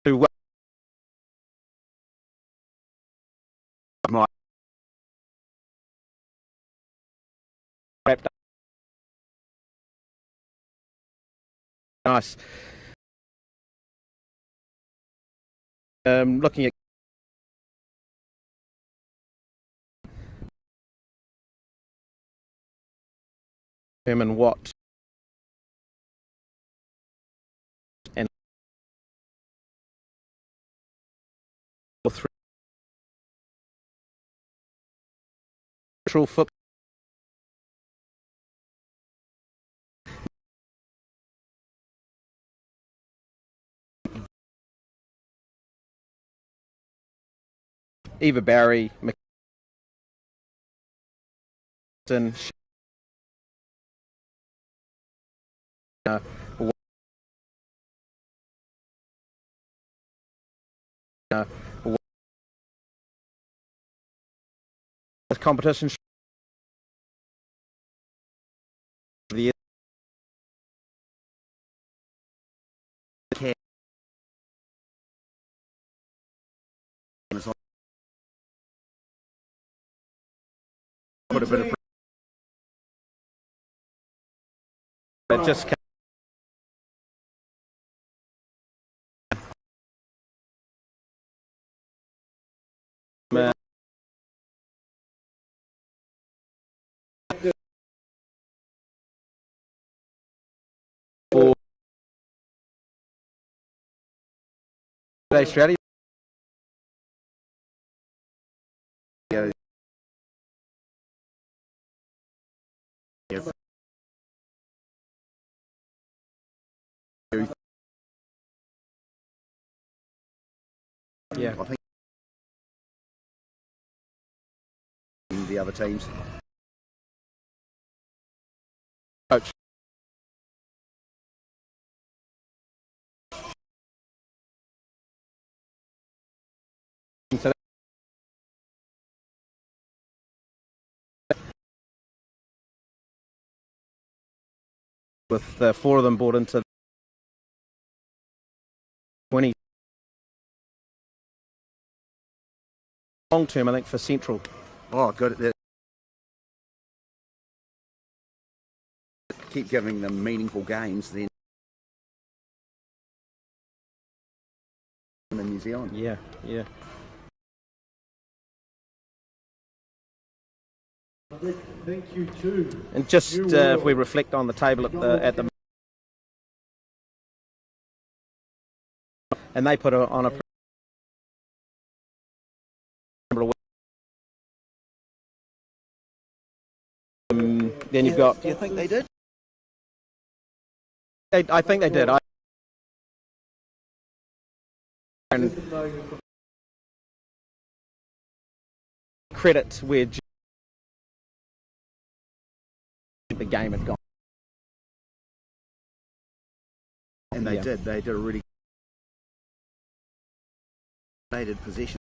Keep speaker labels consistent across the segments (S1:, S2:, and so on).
S1: to my wrapped up. Nice. Looking at him and what and foot. Eva Barry, McKinnon, competition the put a bit of it just for today's strategy. Yeah, I think the other teams. Coach. With 4 of them bought into 20 long term, I think, for Central. Oh, good. Keep giving them meaningful games then in New Zealand. Yeah, yeah.
S2: Thank you too.
S1: And just if we reflect on the table at the and they put on a then you've got.
S2: Do you think they did?
S1: I think they did. And credit where the game had gone.
S2: And they did. They did a really possession.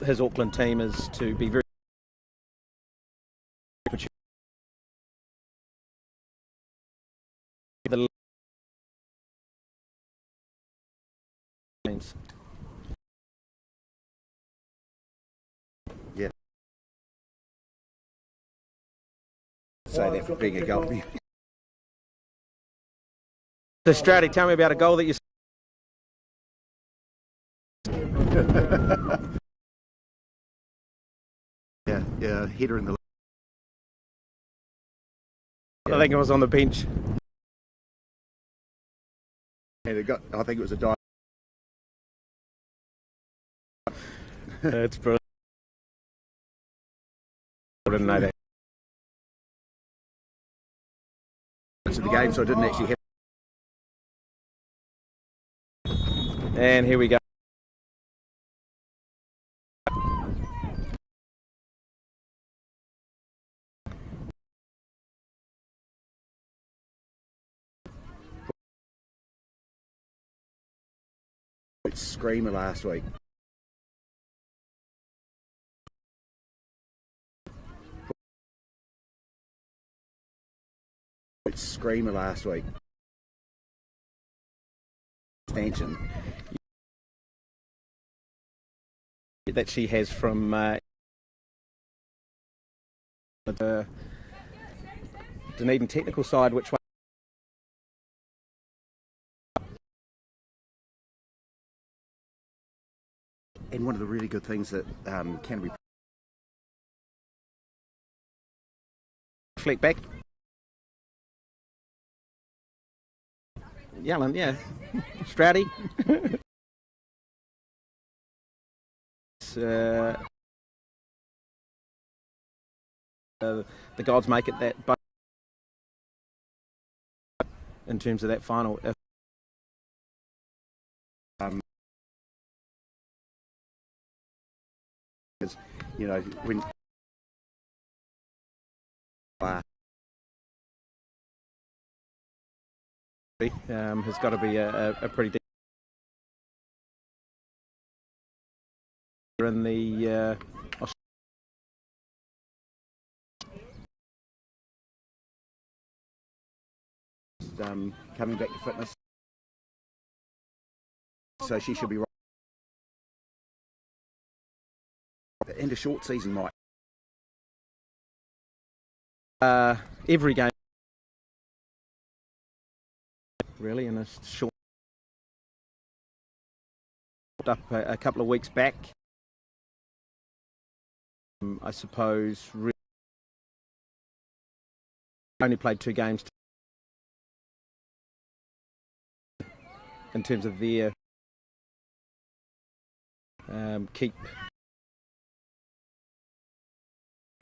S1: His Auckland team is to be very the
S2: yeah. Say that for being a goal.
S1: So Stratty, tell me about a goal that you
S2: yeah, header in the
S1: I think it was on the bench.
S2: And I think it was a dive.
S1: That's brilliant. I didn't know that.
S2: To the game, so I didn't actually have.
S1: And here we go.
S2: Screamer last week. absolute screamer last week. Extension.
S1: That she has from the Dunedin technical side, which one?
S2: And one of the really good things that Canterbury
S1: Fleck back. Yelling, yeah. Stroudy. The gods make it that in terms of that final.
S2: you know, when
S1: has got to be a pretty deep in the
S2: coming back to fitness, so she should be right. And a short season might.
S1: Every game really in a short up a couple of weeks back. I suppose only played 2 games in terms of their keep.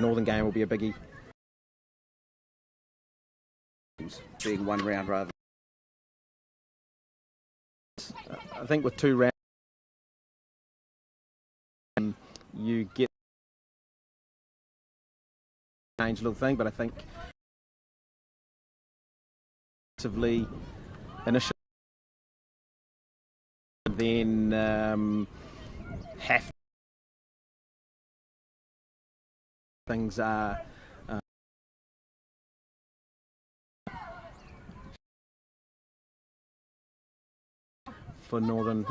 S1: Northern game will be a biggie.
S2: Being one round rather.
S1: I think with 2 rounds, you get change a little thing, but I think initially, then have things are for Northern.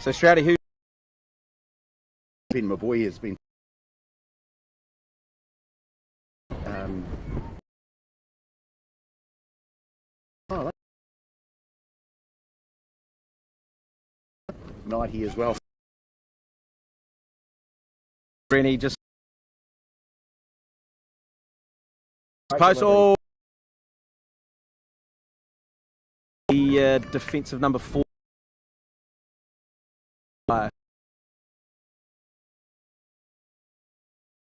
S1: So Stroudy, who
S2: Ben, my boy, has been oh, 90 as well.
S1: Rennie just suppose all the defensive number 4 on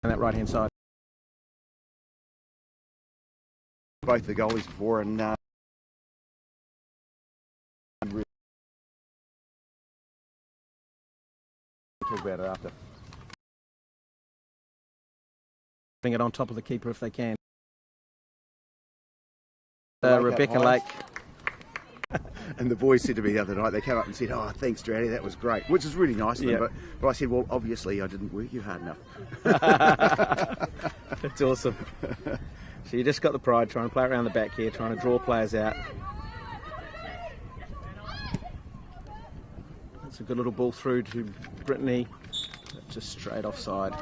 S1: that right hand side.
S2: Both the goalies before, and talk about it after.
S1: Putting it on top of the keeper if they can. Rebecca Lake.
S2: And the boys said to me the other night, they came up and said, "Oh, thanks, Stroudy, that was great," which is really nice of them. But I said, "Well, obviously I didn't work you hard enough."
S1: That's awesome. So you just got the pride, trying to play around the back here, trying to draw players out. That's a good little ball through to Brittany, just straight offside.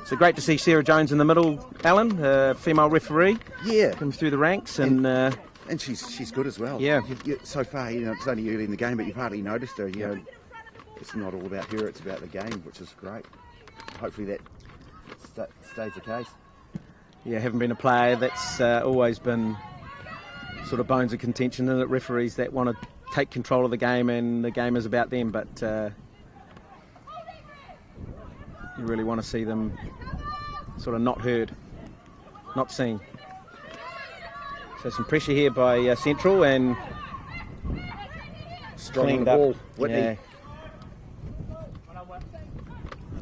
S1: So great to see Sarah Jones in the middle, Alan, female referee.
S2: Yeah,
S1: comes through the ranks and
S2: she's good as well.
S1: Yeah.
S2: So far, it's only early in the game, but you've hardly noticed her. You know, it's not all about her; it's about the game, which is great. Hopefully that stays the case.
S1: Yeah, having been a player, that's always been sort of bones of contention, and referees that want to take control of the game, and the game is about them. But you really want to see them sort of not heard, not seen. So some pressure here by Central, and
S2: strong on the ball. Whitney.
S1: Yeah.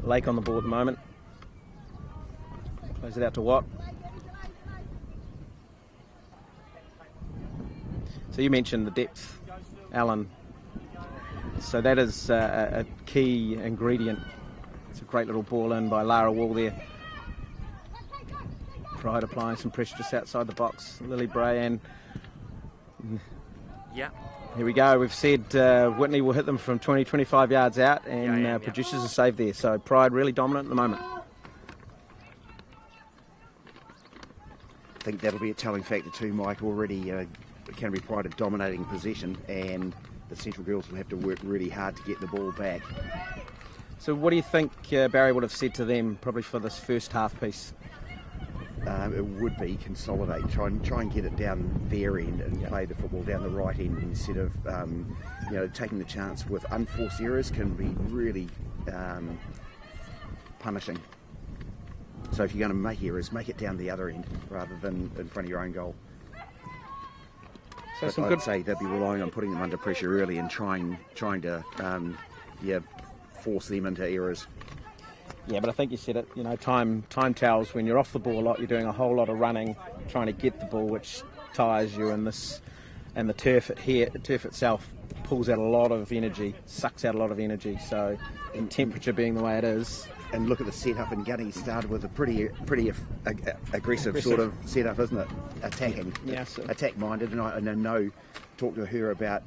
S1: Lake on the ball at the moment. Close it out to Watt. So you mentioned the depth Alan. So that is a key ingredient. It's a great little ball in by Lara Wall there. Pride applying some pressure just outside the box. Lily Bray,
S3: Yeah.
S1: here we go. We've said Whitney will hit them from 20-25 yards out, and produces a save there. So Pride really dominant at the moment.
S2: I think that'll be a telling factor too, Mike. Already Canterbury Pride are dominating possession, and the Central girls will have to work really hard to get the ball back.
S1: So what do you think Barry would have said to them probably for this first half piece?
S2: It would be consolidate, try and get it down their end and play the football down the right end instead of taking the chance with unforced errors can be really punishing. So if you're going to make errors, make it down the other end rather than in front of your own goal.
S1: So
S2: I'd say they'd be relying on putting them under pressure early and trying to force them into errors.
S1: Yeah, but I think you said it. Time tells. When you're off the ball a lot, you're doing a whole lot of running, trying to get the ball, which tires you. And the turf itself pulls out a lot of energy, sucks out a lot of energy. So, in temperature being the way it is.
S2: And look at the setup, and Gunny started with a pretty aggressive sort of setup, isn't it? Attacking, attack-minded, and I know. Talk to her about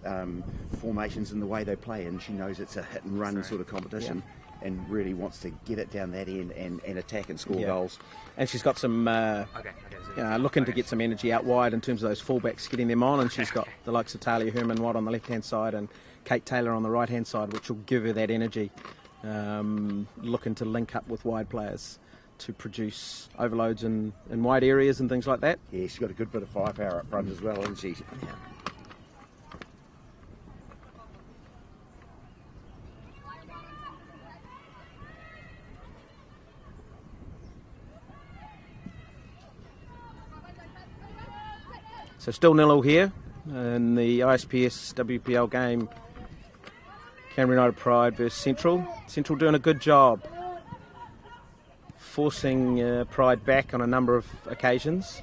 S2: formations and the way they play, and she knows it's a hit and run sort of competition. Yeah. And really wants to get it down that end and attack and score goals.
S1: And she's got some looking to get some energy out wide in terms of those fullbacks, getting them on. And she's got the likes of Talia Herman-Watt on the left-hand side and Kate Taylor on the right-hand side, which will give her that energy. Looking to link up with wide players to produce overloads in wide areas and things like that.
S2: Yeah, she's got a good bit of firepower up front as well, hasn't she?
S1: Yeah. So still 0-0 here in the ISPS WPL game. Canterbury United Pride versus Central. Central doing a good job forcing Pride back on a number of occasions.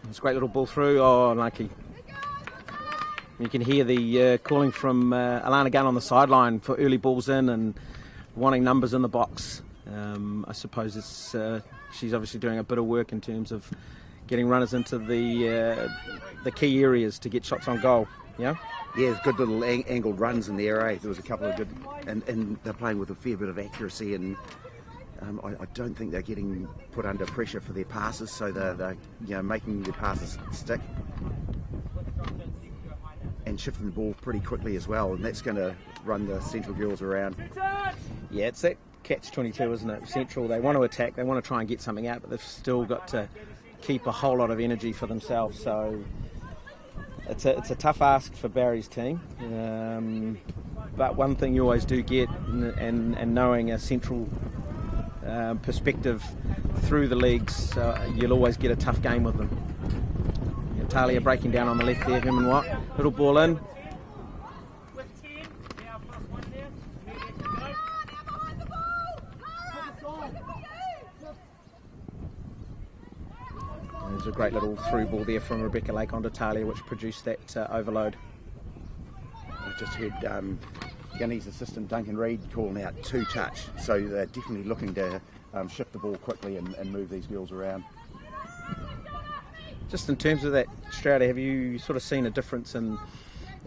S1: It's a great little ball through. Oh, unlucky. You can hear the calling from Alana Gunn on the sideline for early balls in and wanting numbers in the box. I suppose she's obviously doing a bit of work in terms of getting runners into the key areas to get shots on goal. Yeah.
S2: Yeah, good little angled runs in there. There was a couple of good, and they're playing with a fair bit of accuracy, and I don't think they're getting put under pressure for their passes, so they're making their passes stick. And shifting the ball pretty quickly as well, and that's going to run the Central girls around.
S1: Yeah, it's that catch-22, isn't it? Central, they want to attack, they want to try and get something out, but they've still got to keep a whole lot of energy for themselves. So it's a tough ask for Barry's team. But one thing you always do get, and knowing a Central perspective through the leagues, you'll always get a tough game with them. Talia breaking down on the left there, Herman-Watt. Little ball in. There's a great little through ball there from Rebecca Lake onto Talia, which produced that overload.
S2: I just heard Gunny's assistant Duncan Reid calling out 2-touch, so they're definitely looking to shift the ball quickly and move these girls around.
S1: Just in terms of that, Strouder, have you sort of seen a difference in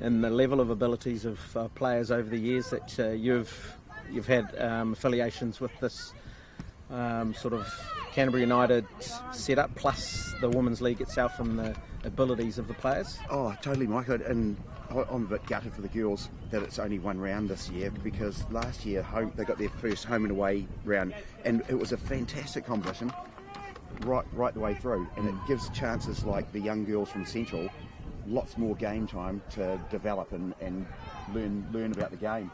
S1: the level of abilities of players over the years that you've had affiliations with this sort of Canterbury United setup, plus the Women's League itself and the abilities of the players?
S2: Oh, totally, Mike. And I'm a bit gutted for the girls that it's only one round this year, because last year they got their first home and away round, and it was a fantastic competition. Right the way through, and it gives chances like the young girls from Central lots more game time to develop and learn about the game,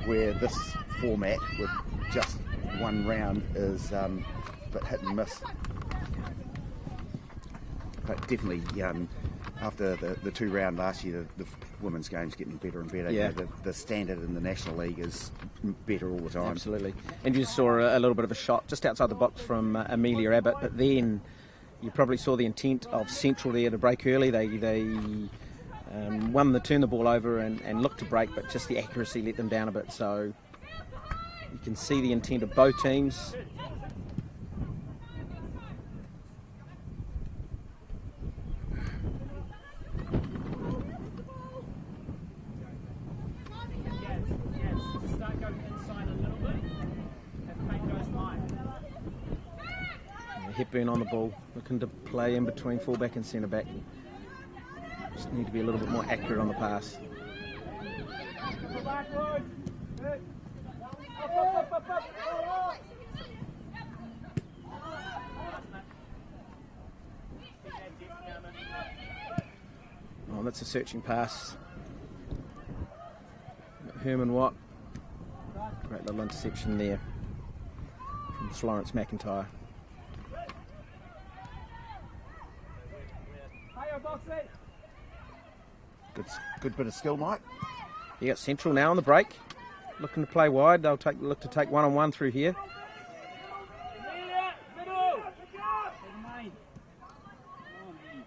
S2: where this format with just one round is a bit hit and miss. But definitely after the 2-round last year, the women's game's getting better and better.
S1: Yeah.
S2: You know, the standard in the National League is better all the time.
S1: Absolutely. And you saw a little bit of a shot just outside the box from Amelia Abbott, but then you probably saw the intent of Central there to break early. They won turn the ball over and looked to break, but just the accuracy let them down a bit. So you can see the intent of both teams. Hepburn on the ball, looking to play in between fullback and centre back. Just need to be a little bit more accurate on the pass. Oh, that's a searching pass. Herman Watt. Great little interception there from Florence McIntyre.
S2: Good bit of skill, Mike.
S1: You got Central now on the break, looking to play wide. They'll look to take one-on-one through here.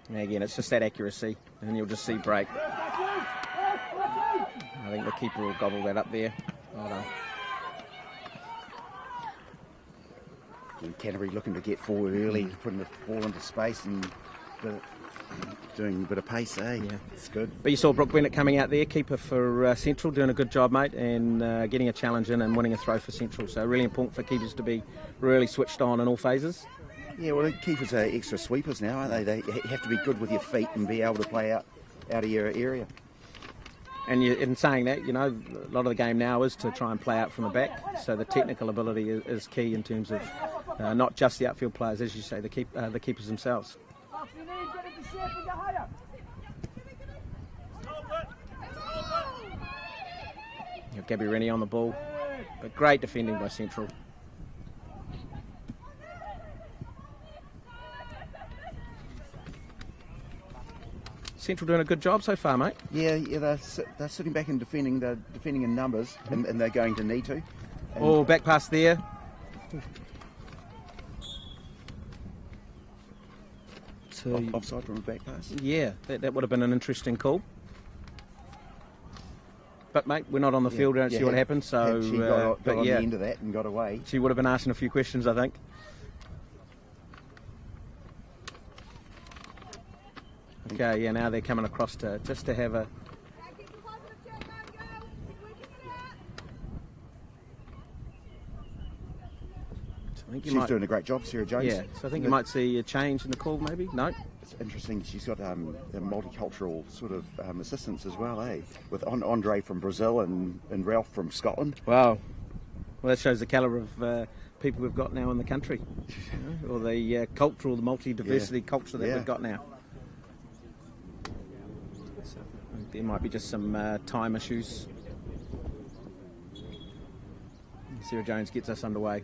S1: And again, it's just that accuracy, and you'll just see break. I think the keeper will gobble that up there. Well done.
S2: And Canterbury looking to get forward early, putting the ball into space and doing a bit of pace, eh?
S1: Yeah,
S2: it's good.
S1: But you saw Brooke Bennett coming out there, keeper for Central, doing a good job, mate, and getting a challenge in and winning a throw for Central. So really important for keepers to be really switched on in all phases.
S2: Yeah, well, the keepers are extra sweepers now, aren't they? They have to be good with your feet and be able to play out of your area.
S1: And in saying that, you know, a lot of the game now is to try and play out from the back. So the technical ability is key in terms of not just the outfield players, as you say, the keepers themselves. You have Gabby Rennie on the ball, but great defending by Central. Central doing a good job so far, mate.
S2: Yeah, they're sitting back and defending. They're defending in numbers, and they're going to need to.
S1: Oh, back pass there.
S2: Offside from a back pass.
S1: Yeah, that would have been an interesting call. But mate, we're not on the field. We don't see what happened. So
S2: she got on the end of that and got away.
S1: She would have been asking a few questions, I think. Okay, yeah, now they're coming across to just to have a.
S2: She's doing a great job, Sarah Jones.
S1: Yeah, so I think you might see a change in the call, maybe. No,
S2: it's interesting. She's got a multicultural sort of assistants as well, eh? With Andre from Brazil and Ralph from Scotland.
S1: Wow, well that shows the calibre of people we've got now in the country, or the cultural, the multi-diversity culture that we've got now. So I think there might be just some time issues. Sarah Jones gets us underway.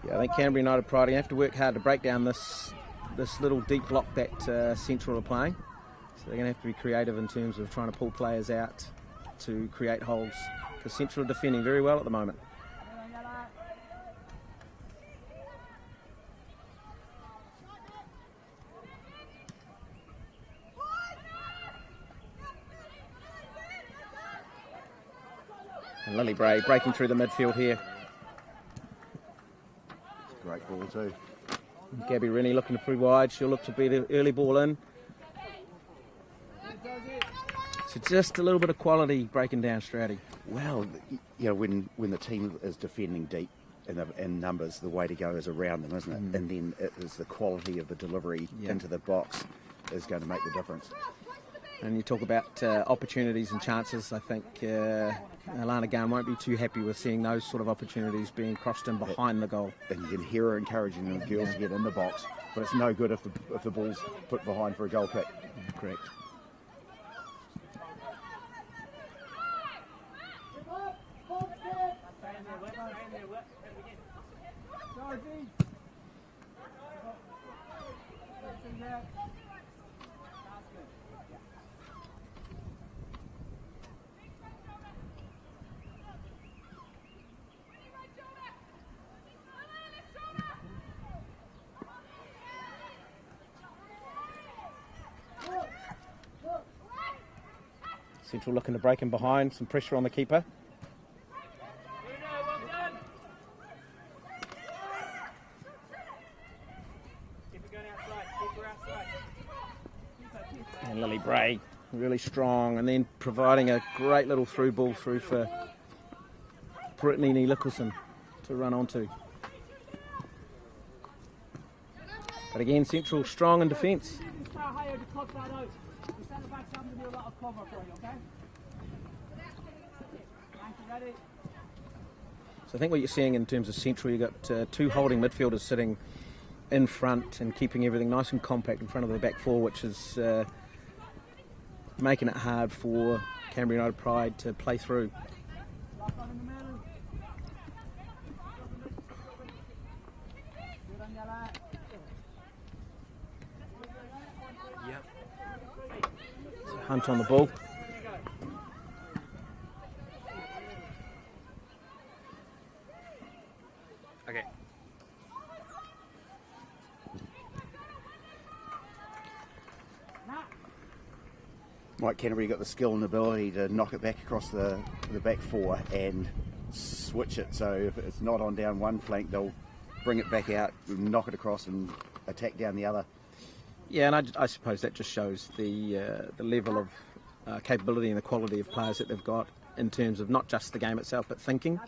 S1: Yeah, I think Canterbury United Pride have to work hard to break down this little deep block that Central are playing. So they're going to have to be creative in terms of trying to pull players out to create holes, because Central are defending very well at the moment. And Lily Bray breaking through the midfield here.
S2: Great ball too.
S1: Gabby Rennie looking to put wide. She'll look to beat an early ball in. So just a little bit of quality breaking down Stratty.
S2: Well, you know, when the team is defending deep in numbers, the way to go is around them, isn't it? And then it is the quality of the delivery into the box is going to make the difference.
S1: And you talk about opportunities and chances. I think Alana Garn won't be too happy with seeing those sort of opportunities being crossed in behind the goal.
S2: And you can hear her encouraging the girls to get in the box, but it's no good if the ball's put behind for a goal kick.
S1: Correct. Central looking to break in behind, some pressure on the keeper. And Lily Bray, really strong, and then providing a great little through ball through for Brittany Nicholson to run onto. But again, Central strong in defence. So I think what you're seeing in terms of Central, you've got two holding midfielders sitting in front and keeping everything nice and compact in front of the back four, which is making it hard for Canterbury United Pride to play through. So Hunt on the ball.
S3: Okay.
S2: Mike Canterbury got the skill and ability to knock it back across the back four and switch it. So if it's not on down one flank, they'll bring it back out, knock it across and attack down the other.
S1: Yeah, and I suppose that just shows the level of capability and the quality of players that they've got in terms of not just the game itself, but thinking.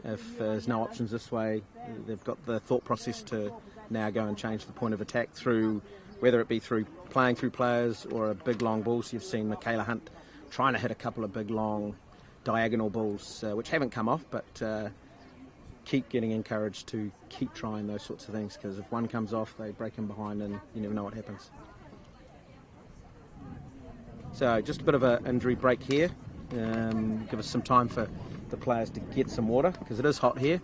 S1: If there's no options this way, they've got the thought process to now go and change the point of attack through, whether it be through playing through players or a big long ball. So you've seen Michaela Hunt trying to hit a couple of big long diagonal balls, which haven't come off, but keep getting encouraged to keep trying those sorts of things, because if one comes off, they break in behind and you never know what happens. So just a bit of an injury break here. Give us some time for the players to get some water, because it is hot here.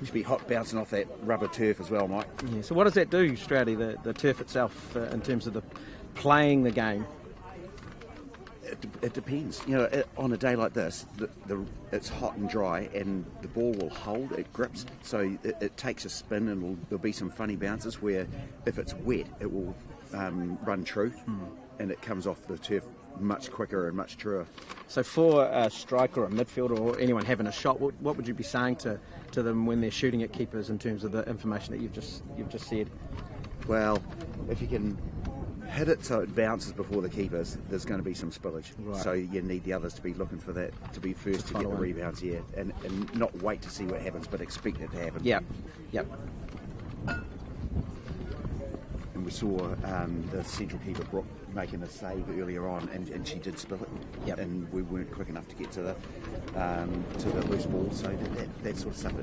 S2: It should be hot bouncing off that rubber turf as well, Mike.
S1: Yeah, so what does that do, Stroudy, the turf itself, in terms of the playing the game?
S2: It depends. You know, on a day like this, it's hot and dry, and the ball will hold, it grips, so it takes a spin, and there'll be some funny bounces where if it's wet, it will run true, and it comes off the turf much quicker and much truer.
S1: So for a striker or a midfielder or anyone having a shot, what would you be saying to them when they're shooting at keepers in terms of the information that you've just said?
S2: Well, if you can hit it so it bounces before the keepers, there's going to be some spillage.
S1: Right.
S2: So you need the others to be looking for that, to be first to get the rebounds here, and not wait to see what happens, but expect it to happen.
S1: Yep.
S2: And we saw the central keeper Brooke making a save earlier on, and she did spill it.
S1: Yep.
S2: And we weren't quick enough to get to the loose ball. So that sort of stuff,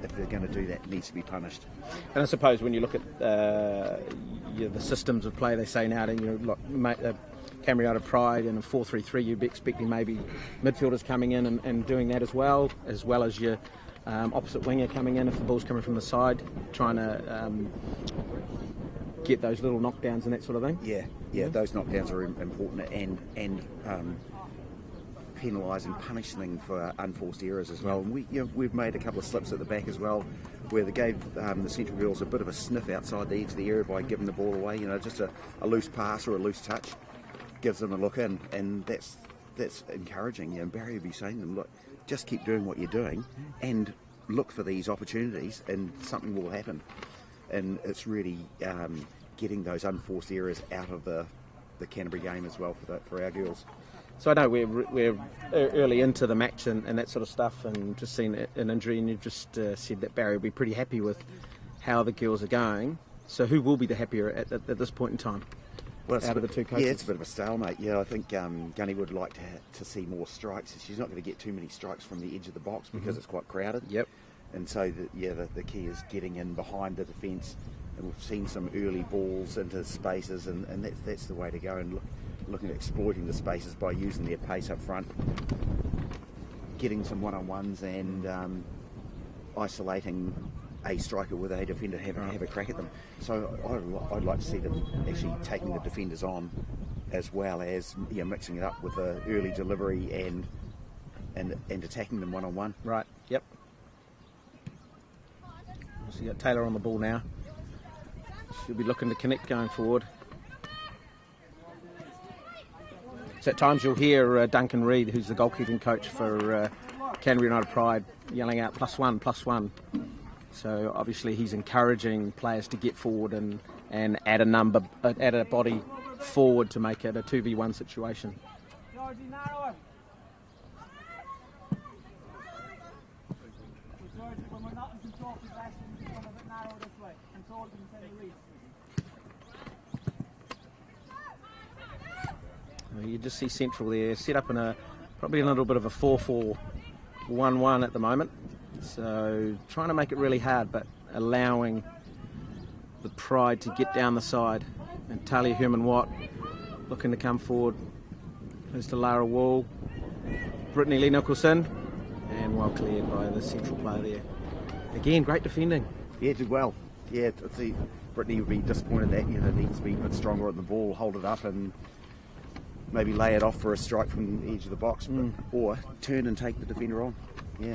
S2: if they're going to do that, needs to be punished.
S1: And I suppose when you look at the systems of play, they say now, Canterbury United Pride in a 4-3-3, you'd be expecting maybe midfielders coming in and doing that as well as your opposite winger coming in if the ball's coming from the side, trying to get those little knockdowns and that sort of thing.
S2: Yeah, those knockdowns are important, and penalise and punish them for unforced errors as well. And we've made a couple of slips at the back as well, where they gave the Central girls a bit of a sniff outside the edge of the area by giving the ball away. You know, just a loose pass or a loose touch gives them a look in, and that's encouraging. You know, Barry would be saying to them, look, just keep doing what you're doing and look for these opportunities, and something will happen. And it's really getting those unforced errors out of the Canterbury game as well for our girls.
S1: So I know we're early into the match and that sort of stuff, and just seen an injury, and you just said that Barry will be pretty happy with how the girls are going. So who will be the happier at this point in time?
S2: Well,
S1: out of the two coaches?
S2: Yeah, it's a bit of a stalemate. Yeah, I think Gunny would like to see more strikes. She's not going to get too many strikes from the edge of the box because it's quite crowded.
S1: Yep.
S2: And so, the key is getting in behind the defence. And we've seen some early balls into spaces, and that's the way to go, and looking at exploiting the spaces by using their pace up front, getting some one-on-ones and isolating a striker with a defender, have a crack at them. So I'd like to see them actually taking the defenders on, as well as mixing it up with the early delivery and attacking them one-on-one.
S1: Right, yep. So you got Taylor on the ball now. She'll be looking to connect going forward. So at times you'll hear Duncan Reid, who's the goalkeeping coach for Canterbury United Pride, yelling out +1, +1. So obviously he's encouraging players to get forward and add a body forward to make it a 2v1 situation. You just see Central there, set up in probably a little bit of a 4-4-1-1 at the moment. So trying to make it really hard, but allowing the Pride to get down the side. And Talia Herman-Watt looking to come forward. Close to Lara Wall, Brittany Lee Nicholson, and well cleared by the Central player there. Again, great defending.
S2: Yeah, did well. Yeah, I see Brittany would be disappointed that needs to be a bit stronger on the ball, hold it up, and maybe lay it off for a strike from the edge of the box, or turn and take the defender on. Yeah.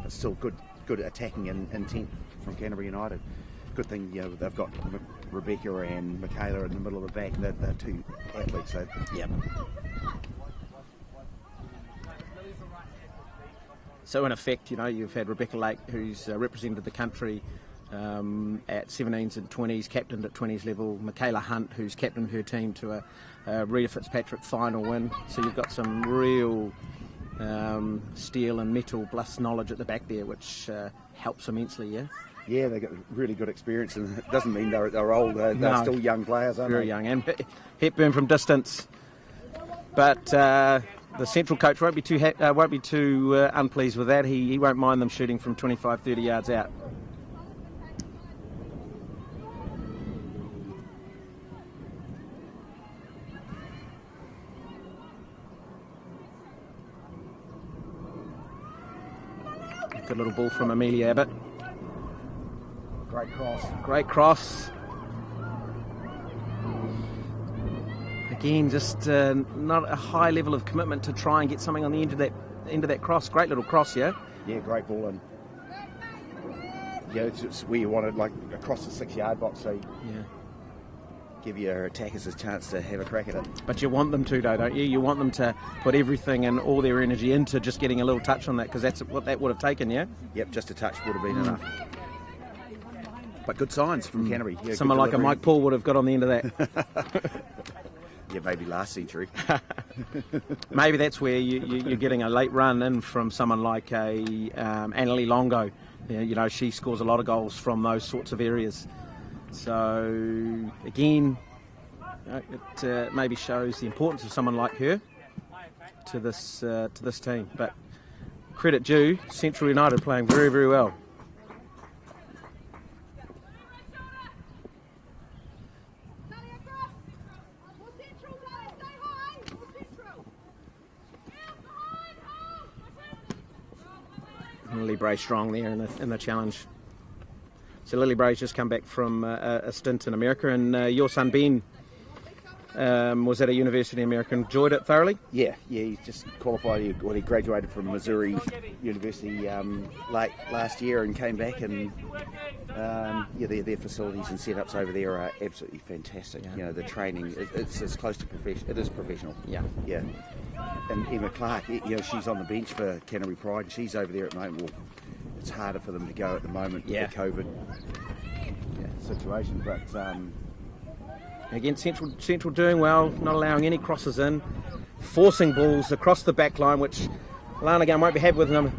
S2: But still good attacking intent from Canterbury United. Good thing, they've got Rebecca and Michaela in the middle of the back. They're two athletes. So.
S1: Yep. So in effect, you've had Rebecca Lake, who's represented the country at 17s and 20s, captained at 20s level. Michaela Hunt, who's captained her team to a Rita Fitzpatrick final win. So you've got some real steel and metal plus knowledge at the back there, which helps immensely, yeah?
S2: Yeah, they've got really good experience, and it doesn't mean they're old. They're still young players, aren't they?
S1: Very young. And Hepburn from distance. But the Central coach won't be too unpleased with that. He won't mind them shooting from 25, 30 yards out. Good little ball from Amelia Abbott.
S2: Great cross.
S1: Great cross. Again, just not a high level of commitment to try and get something on the end of that cross. Great little cross, yeah?
S2: Yeah, great ball in. Yeah, it's just where you want it, like across the 6-yard box, so give your attackers a chance to have a crack at it.
S1: But you want them to, though, don't you? You want them to put everything and all their energy into just getting a little touch on that, because that's what that would have taken, yeah?
S2: Yep, just a touch would have been enough. But good signs from Canterbury. Yeah,
S1: someone like a Mike Paul would have got on the end of that.
S2: Yeah, maybe last century.
S1: Maybe that's where you're getting a late run in from someone like a Annalie Longo. She scores a lot of goals from those sorts of areas. So again, it maybe shows the importance of someone like her to this team. But credit due, Central United playing very, very well. Lily Bray strong there in the challenge. So Lily Bray's just come back from a stint in America, and your son Ben was at a university in America. Enjoyed it thoroughly?
S2: Yeah, he just qualified. He graduated from Missouri University late last year and came back, and their facilities and setups over there are absolutely fantastic.
S1: Yeah.
S2: The training it's as close to professional. It is professional.
S1: Yeah.
S2: And Emma Clark, she's on the bench for Canterbury Pride, and she's over there at the moment. Well, it's harder for them to go at the moment with the COVID situation, but
S1: again, Central doing well, not allowing any crosses in, forcing balls across the back line, which Lanagan won't be happy with them.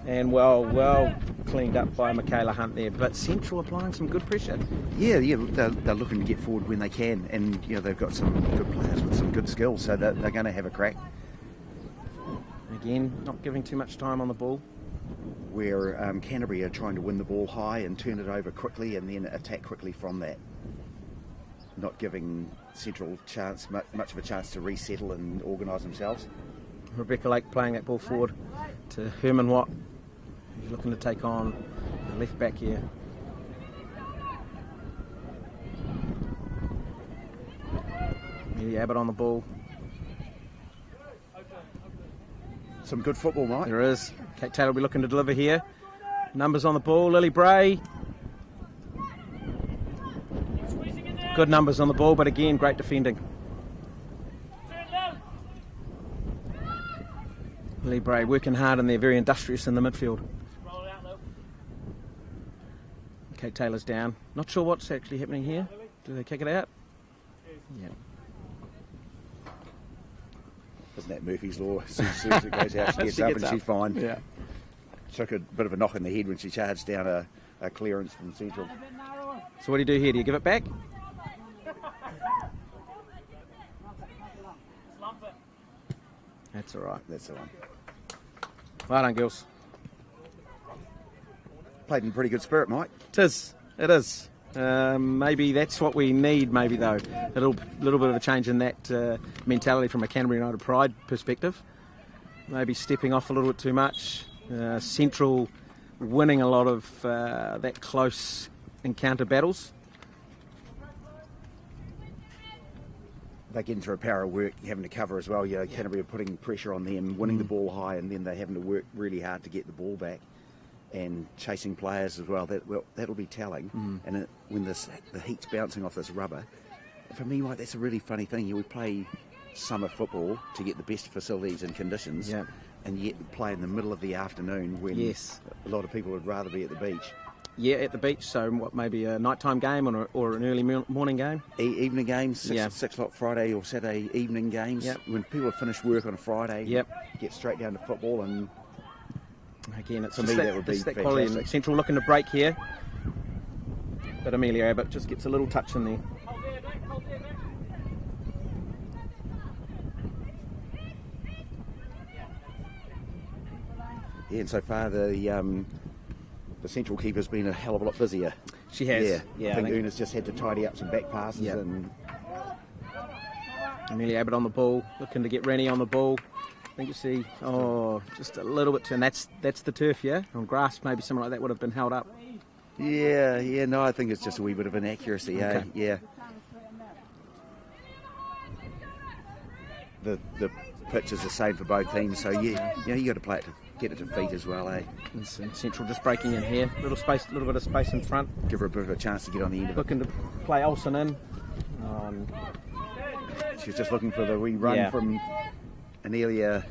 S1: And well cleaned up by Michaela Hunt there. But Central applying some good pressure.
S2: Yeah, they're looking to get forward when they can, and they've got some good players with some good skills, so they're going to have a crack.
S1: Again, not giving too much time on the ball.
S2: Where Canterbury are trying to win the ball high and turn it over quickly and then attack quickly from that. Not giving Central much of a chance to resettle and organise themselves.
S1: Rebecca Lake playing that ball forward to Herman Watt, who's looking to take on the left back here. Amelia Abbott on the ball.
S2: Some good football, Mike.
S1: There is. Kate Taylor will be looking to deliver here. Numbers on the ball. Lily Bray Good numbers on the ball, but again, great defending. Libre working hard and they're very industrious in the midfield. Kate Taylor's down. Not sure what's actually happening here. Do they kick it out? Yeah.
S2: Isn't that Murphy's Law? As soon as it goes out, she gets up and she's fine.
S1: Yeah.
S2: Took a bit of a knock in the head when she charged down a clearance from Central.
S1: So what do you do here? Do you give it back? That's all right.
S2: That's the one.
S1: Well done, girls.
S2: Played in pretty good spirit, Mike.
S1: It is. It is. Maybe that's what we need, maybe, though. A little bit of a change in that mentality from a Canterbury United Pride perspective. Maybe stepping off a little bit too much. Central winning a lot of that close encounter battles.
S2: They get into a power of work, having to cover as well. Canterbury are putting pressure on them, winning the ball high, and then they're having to work really hard to get the ball back. And chasing players as well, that'll be telling. And when the heat's bouncing off this rubber, for me, Mike, that's a really funny thing. We play summer football to get the best facilities and conditions, and yet play in the middle of the afternoon when a lot of people would rather be at the beach.
S1: Yeah, at the beach. So what, maybe a nighttime game or an early morning game?
S2: Evening games, 6 o'clock Friday or Saturday evening games. When people have finished work on a Friday, get straight down to football. And
S1: again, it's
S2: for
S1: just
S2: me, that would be
S1: that quality.
S2: fantastic.
S1: Central looking to break here, but Amelia Abbott just gets a little touch in there.
S2: Yeah, and so far the Central keeper's been a hell of a lot busier.
S1: She has.
S2: I think Una's just had to tidy up some back passes. And
S1: Amelia Abbott on the ball, looking to get Rennie on the ball. I think you see, just a little bit, and that's the turf, on grass, maybe something like that would have been held up.
S2: No, I think it's just a wee bit of inaccuracy, The pitch is the same for both teams, so you got to play it to get it to feet as well,
S1: And Central just breaking in here, little bit of space in front.
S2: Give her a bit of a chance to get on the end of it.
S1: Looking to play Olsen in.
S2: She's just looking for the wee run from Anelia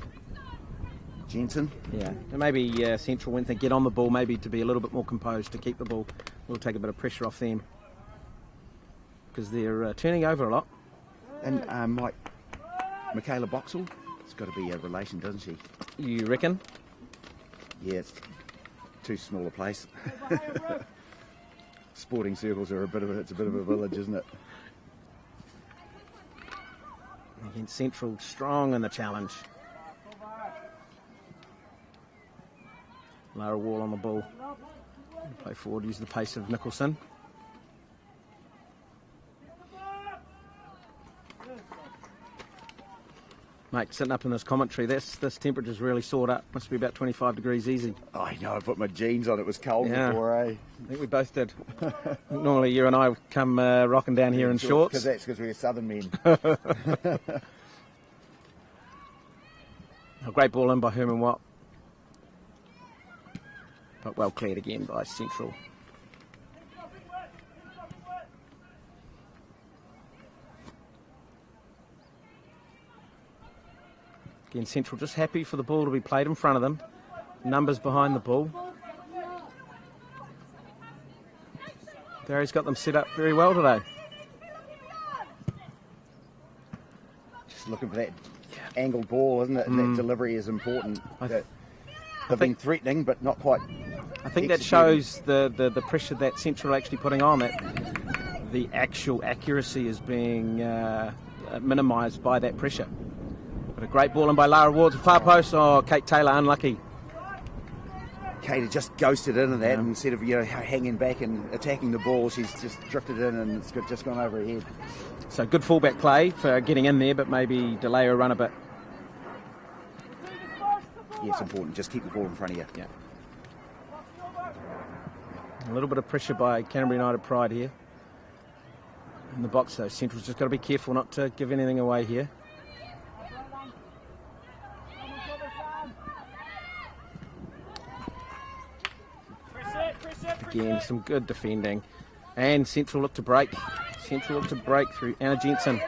S2: Jensen.
S1: And maybe Central, when they get on the ball, maybe to be a little bit more composed to keep the ball. We'll take a bit of pressure off them because they're turning over a lot.
S2: And Mike, Michaela Boxall, it's got to be a relation, doesn't she?
S1: You reckon?
S2: Yeah, it's too small a place. Sporting circles are a bit of a village, isn't it?
S1: Again, Central strong in the challenge. Lara Wall on the ball. Play forward, use the pace of Nicholson. Mate, sitting up in this commentary, this temperature's really soared up. Must be about 25 degrees easy.
S2: I know, I put my jeans on, it was cold before,
S1: I think we both did. Normally you and I come rocking down here in shorts.
S2: Because we're southern men.
S1: A great ball in by Herman Watt. But well cleared again by Central. Again, Central just happy for the ball to be played in front of them. Numbers behind the ball. Barry's got them set up very well today.
S2: Just looking for that angled ball, isn't it? And that delivery is important. They've been threatening, but not quite.
S1: I think that shows the pressure that Central are actually putting on, that the actual accuracy is being minimised by that pressure. But a great ball in by Lara Ward to far post. Kate Taylor unlucky.
S2: Kate had just ghosted into that, and instead of hanging back and attacking the ball, she's just drifted in and it's just gone over her head.
S1: So good fullback play for getting in there, but maybe delay her run a bit.
S2: Yeah, it's important. Just keep the ball in front of you.
S1: Yeah. A little bit of pressure by Canterbury United Pride here. In the box though, Central's just got to be careful not to give anything away here. Again, some good defending. And Central look to break. Central look to break through Anna Jensen.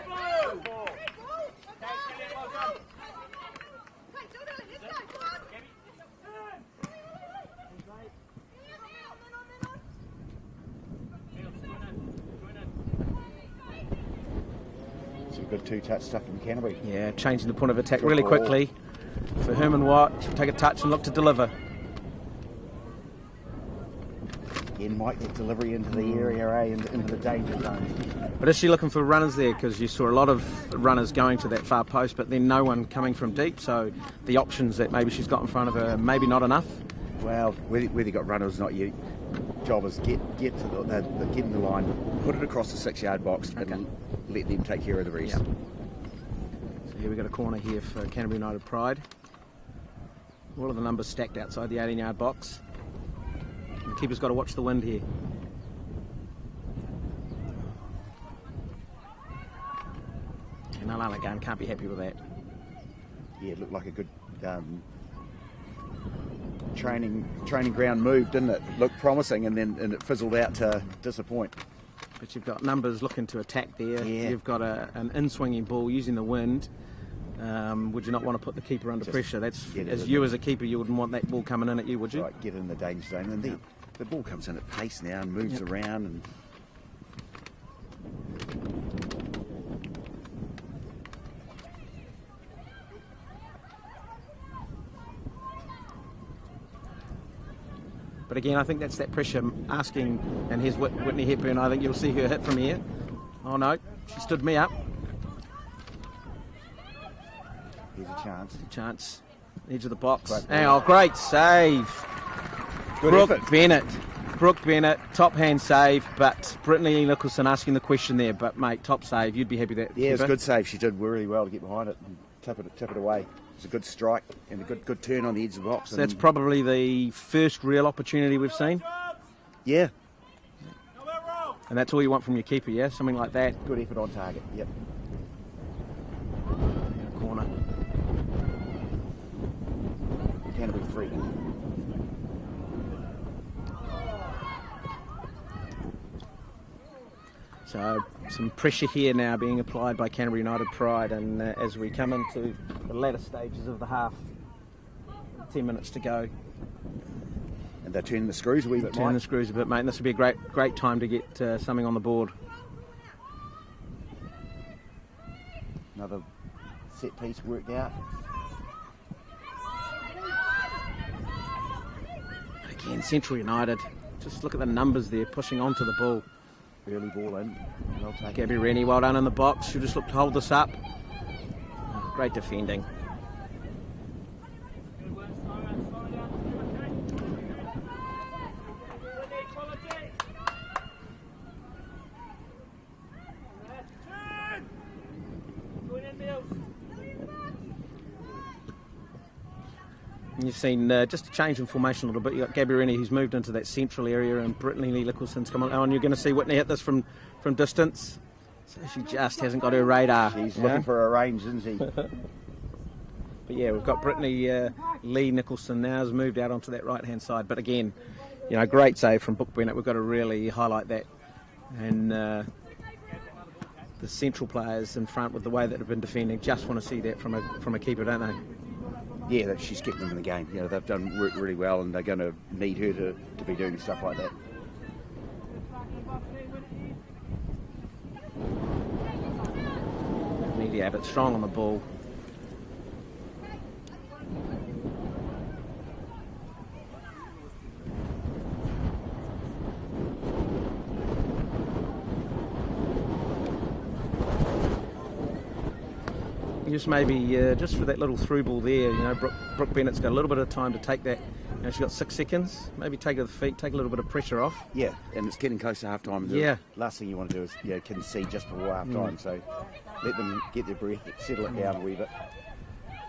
S2: Some good two-touch stuff from Canterbury.
S1: Yeah, changing the point of attack really quickly for Herman Watt. She'll take a touch and look to deliver.
S2: Again, might get delivery into the area, into the danger zone.
S1: But is she looking for runners there? Because you saw a lot of runners going to that far post, but then no one coming from deep. So the options that maybe she's got in front of her, maybe not enough.
S2: Well, whether you got runners or not, your job is get to get in the line, put it across the 6-yard box, and let them take care of the rest.
S1: Yep. So here we've got a corner here for Canterbury United Pride. All of the numbers stacked outside the 18-yard box. The keeper's got to watch the wind here. And Alana Gunn can't be happy with that.
S2: Yeah, it looked like a good training ground move, didn't it? Looked promising, and it fizzled out to disappoint.
S1: But you've got numbers looking to attack there.
S2: Yeah.
S1: You've got an in-swinging ball using the wind. Would you not want to put the keeper under pressure? That's as you as a keeper, you wouldn't want that ball coming in at you, would you?
S2: Right, get in the danger zone, and then the ball comes in at pace now and moves around. And
S1: but again, I think that's that pressure asking, and here's Whitney Hepburn. I think you'll see her hit from here. Oh no, she stood me up.
S2: here's a chance.
S1: Chance, edge of the box.
S2: Great
S1: Great save.
S2: Good
S1: Brooke
S2: effort.
S1: Bennett, top hand save, but Brittany Nicholson asking the question there, but mate, top save, you'd be happy with that.
S2: Yeah, it was a good save. She did really well to get behind it and tip it away. It's a good strike and a good turn on the edge of the box.
S1: So that's probably the first real opportunity we've seen.
S2: Yeah.
S1: And that's all you want from your keeper, yeah? Something like that.
S2: Good effort on target, yep.
S1: Corner.
S2: Canterbury 3.
S1: So some pressure here now being applied by Canterbury United Pride, and as we come into the latter stages of the half, 10 minutes to go.
S2: And they're turning the screws a wee bit,
S1: Turn
S2: Mike.
S1: the screws a bit, mate, and this would be a great time to get something on the board.
S2: Another set piece worked out.
S1: Again, Central United, just look at the numbers there, pushing onto the ball.
S2: Early ball in. Well taken.
S1: Gabby Rennie, well done in the box. She'll just look to hold this up. Great defending. And you've seen just a change in formation a little bit. You've got Gabby Rennie, who's moved into that central area, and Brittany Nicholson's come on. Oh, and you're going to see Whitney hit this from distance. So she just hasn't got her radar.
S2: She's looking for her range, isn't she?
S1: But yeah, we've got Brittany Lee Nicholson now has moved out onto that right-hand side. But again, you know, great save from Brooke Bennett. We've got to really highlight that. And the central players in front, with the way that have been defending, just want to see that from a keeper, don't they?
S2: Yeah, she's kept them in the game. You know, they've done work really well, and they're going to need her to be doing stuff like that.
S1: Amelia Abbott strong on the ball. Just maybe just for that little through ball there, you know, Brooke Bennett's got a little bit of time to take that. You know, she's got 6 seconds. Maybe take her to the feet, take a little bit of pressure off.
S2: Yeah, and it's getting close to half time.
S1: Yeah.
S2: Last thing you want to do is concede just before half time. So let them get their breath, settle it down a wee bit.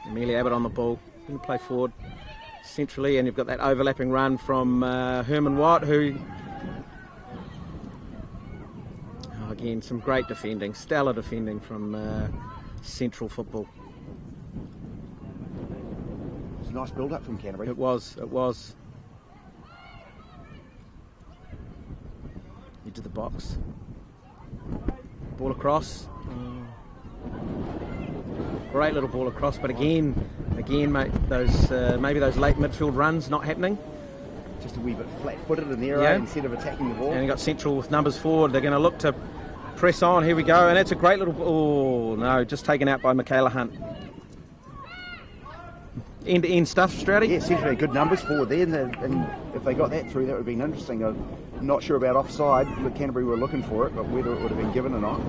S1: Amelia Abbott on the ball, going to play forward centrally, and you've got that overlapping run from Herman Watt, who again, some great defending, stellar defending from Central football.
S2: It's a nice build-up from Canterbury.
S1: It was. Into the box. Ball across. Great little ball across, but again, mate, those maybe those late midfield runs not happening.
S2: Just a wee bit flat-footed in there, instead of attacking the ball.
S1: And you got Central with numbers forward. They're going to look to press on. Here we go, and it's a great little. Oh no, just taken out by Michaela Hunt. End-to-end stuff, Stroudy.
S2: Yeah, Central had good numbers forward there, and if they got that through, that would have been interesting. I'm not sure about offside. Canterbury were looking for it, but whether it would have been given or not.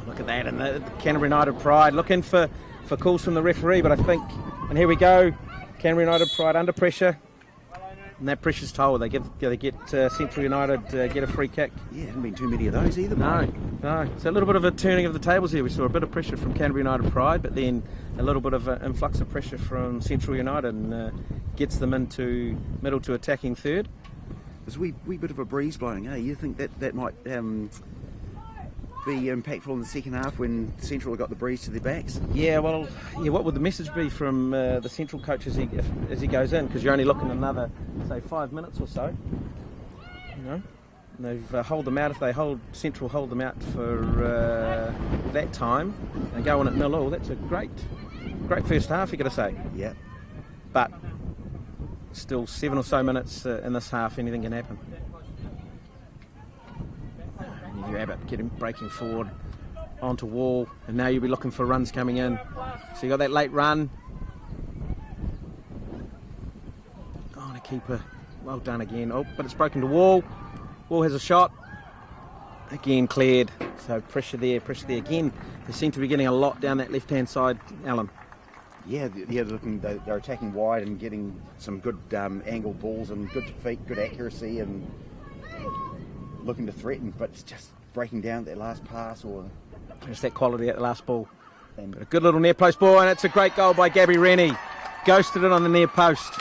S1: Look at that, and the Canterbury United Pride looking for calls from the referee, but I think, and here we go, Canterbury United Pride under pressure, and that pressure's told. They get Central United get a free kick.
S2: Yeah, haven't been too many of those either.
S1: No. So a little bit of a turning of the tables here. We saw a bit of pressure from Canterbury United Pride, but then a little bit of an influx of pressure from Central United, and gets them into middle to attacking third.
S2: There's a wee bit of a breeze blowing, eh? You think that might be impactful in the second half when Central have got the breeze to their backs?
S1: Yeah, well, what would the message be from the Central coach as he goes in? Because you're only looking another, say, 5 minutes or so. You know, and they've hold them out. If Central hold them out for that time and go on at 0-0, that's a great first half, you got to say.
S2: Yeah.
S1: But still 7 or so minutes in this half, anything can happen. You have it breaking forward onto Wall, and now you'll be looking for runs coming in. So you got that late run. Oh, and a keeper, well done again. Oh, but it's broken to Wall. Wall has a shot. Again cleared. So pressure there again. They seem to be getting a lot down that left-hand side, Alan.
S2: Yeah, they're attacking wide and getting some good angled balls and good feet, good accuracy, and looking to threaten, but it's just breaking down at that last pass or
S1: just that quality at the last ball. But a good little near post ball, and it's a great goal by Gabby Rennie. Ghosted it on the near post,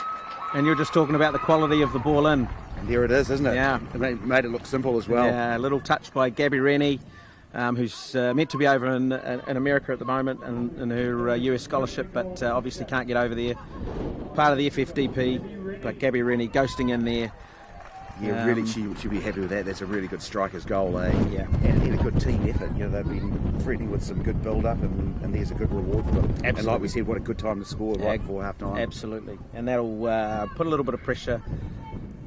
S1: and you're just talking about the quality of the ball in.
S2: And there it is, isn't it?
S1: Yeah.
S2: It made it look simple as well.
S1: Yeah, a little touch by Gabby Rennie, who's meant to be over in America at the moment in her US scholarship, but obviously can't get over there. Part of the FFDP, but Gabby Rennie ghosting in there.
S2: Yeah, really, she'll be happy with that. That's a really good striker's goal, eh?
S1: Yeah.
S2: And a good team effort. You know, they've been threatening with some good build-up, and there's a good reward for them.
S1: Absolutely.
S2: And like we said, what a good time to score right before half-time.
S1: Absolutely. And that'll put a little bit of pressure,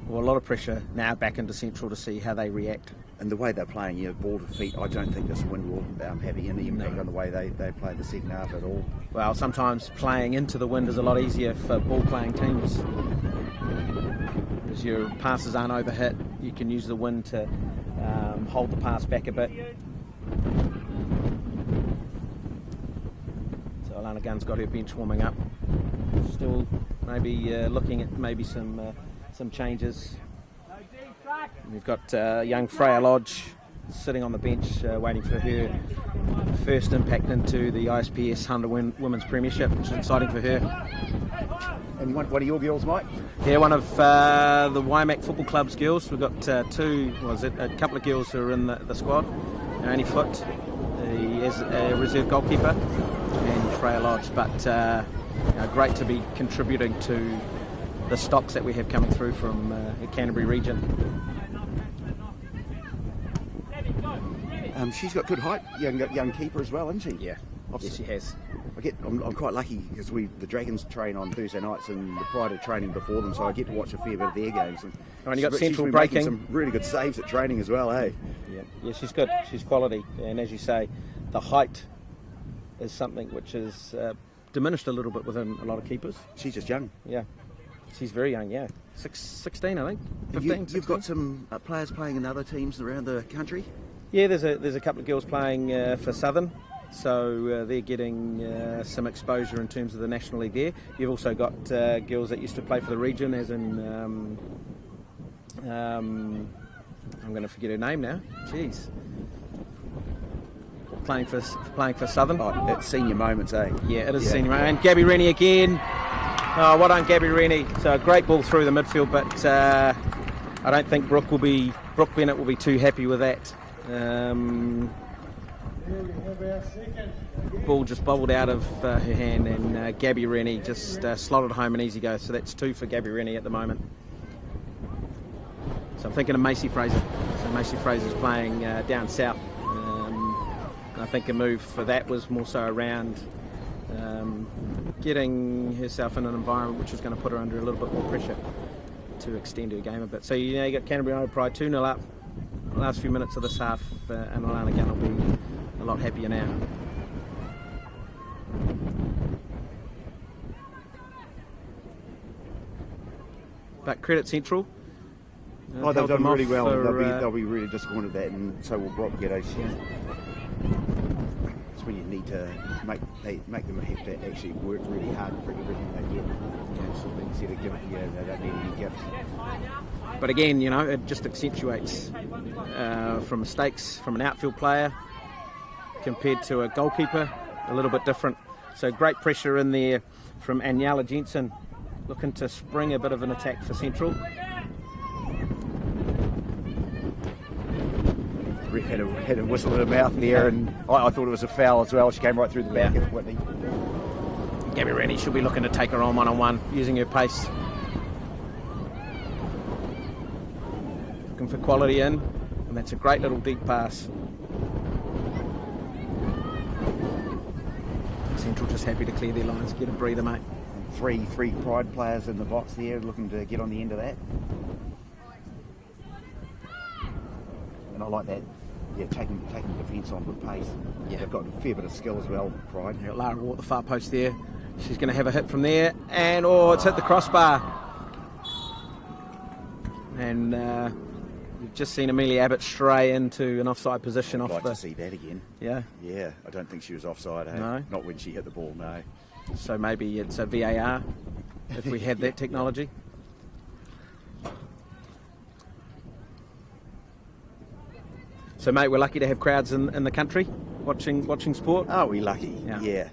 S1: or a lot of pressure, now back into Central to see how they react.
S2: And the way they're playing, ball to feet, I don't think this wind will have any impact on the way they play the second half at all.
S1: Well, sometimes playing into the wind is a lot easier for ball-playing teams. Because your passes aren't overhit, you can use the wind to hold the pass back a bit. So Alana Gunn's got her bench warming up. Still maybe looking at maybe some changes. We've got young Freya Lodge sitting on the bench waiting for her first impact into the ISPS Handa Women's Premiership, which is exciting for her.
S2: And one of your girls, Mike?
S1: Yeah, one of the Waimak Football Club's girls. We've got a couple of girls who are in the squad. Naomi Foot is a reserve goalkeeper, and Freya Lodge. But great to be contributing to the stocks that we have coming through from the Canterbury region.
S2: She's got good height, young keeper as well, isn't she?
S1: Yeah, yes, she has.
S2: I'm quite lucky because the Dragons train on Thursday nights and the Pride are training before them, so I get to watch a fair bit of their games.
S1: And you got Central
S2: she's
S1: breaking
S2: some really good saves at training as well, eh?
S1: Yeah, she's good. She's quality, and as you say, the height is something which is diminished a little bit within a lot of keepers.
S2: She's just young.
S1: Yeah, she's very young. Yeah, 16, I think. 15.
S2: You've got some players playing in other teams around the country.
S1: Yeah, there's a couple of girls playing for Southern, so they're getting some exposure in terms of the National League there. You've also got girls that used to play for the region, as in I'm going to forget her name now. Jeez, playing for Southern.
S2: Oh, it's senior moments, eh?
S1: Yeah, it is senior moment. And Gabby Rennie again. Oh, well done, Gabby Rennie. So a great ball through the midfield, but I don't think Brooke Bennett will be too happy with that. Ball just bobbled out of her hand, and Gabby Rennie just slotted home an easy go. So that's 2 for Gabby Rennie at the moment. So I'm thinking of Macy Fraser. So Macy Fraser's playing down south And I think a move for that was more so around getting herself in an environment which was going to put her under a little bit more pressure to extend her game a bit. So you got Canterbury United Pride 2-0 up. The last few minutes of this half, and Alana Gunn will be a lot happier now. But credit Central.
S2: They've done really well. They'll be really disappointed that, and so will Brock get a share. It's when you need to make them have to actually work really hard for everything they get. Absolutely. Instead of giving, they don't need any gift.
S1: But again, it just accentuates from mistakes from an outfield player compared to a goalkeeper, a little bit different. So great pressure in there from Anyala Jensen, looking to spring a bit of an attack for Central.
S2: Ref had a whistle in her mouth there, and I thought it was a foul as well. She came right through the back of Whitney.
S1: Gabby Rennie should be looking to take her on one-on-one, using her pace. Looking for quality in, and that's a great little deep pass. Central just happy to clear their lines, get a breather, mate.
S2: Three Pride players in the box there, looking to get on the end of that. And I like that. Yeah, taking the defence on with pace. Yeah. They've got a fair bit of skill as well, Pride.
S1: Yeah, Lara Ward at the far post there. She's going to have a hit from there, and it's hit the crossbar. And you've just seen Amelia Abbott stray into an offside position.
S2: I'd like to see that again.
S1: Yeah?
S2: Yeah, I don't think she was offside.
S1: No?
S2: Not when she hit the ball, no.
S1: So maybe it's a VAR, if we had that technology. So, mate, we're lucky to have crowds in the country watching sport.
S2: Oh, we're lucky.
S1: Yeah.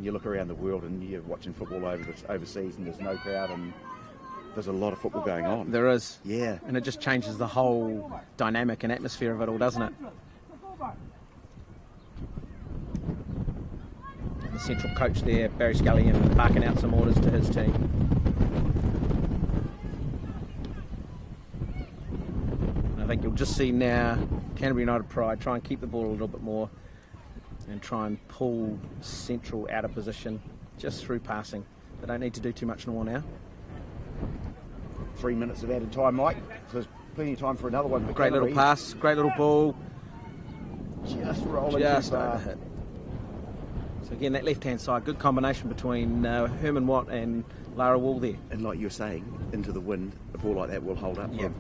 S2: You look around the world and you're watching football overseas and there's no crowd, and there's a lot of football going on.
S1: There is.
S2: Yeah.
S1: And it just changes the whole dynamic and atmosphere of it all, doesn't it? And the central coach there, Barry Scullion, barking out some orders to his team. And I think you'll just see now Canterbury United Pride try and keep the ball a little bit more and try and pull Central out of position just through passing. They don't need to do too much more now.
S2: 3 minutes of added time, Mike. So there's plenty of time for another one.
S1: Great little pass, great little ball.
S2: Just rolling.
S1: Just over hit. So again, that left-hand side, good combination between Herman Watt and Lara Wall there.
S2: And like you were saying, into the wind, a ball like that will hold up.
S1: Yeah.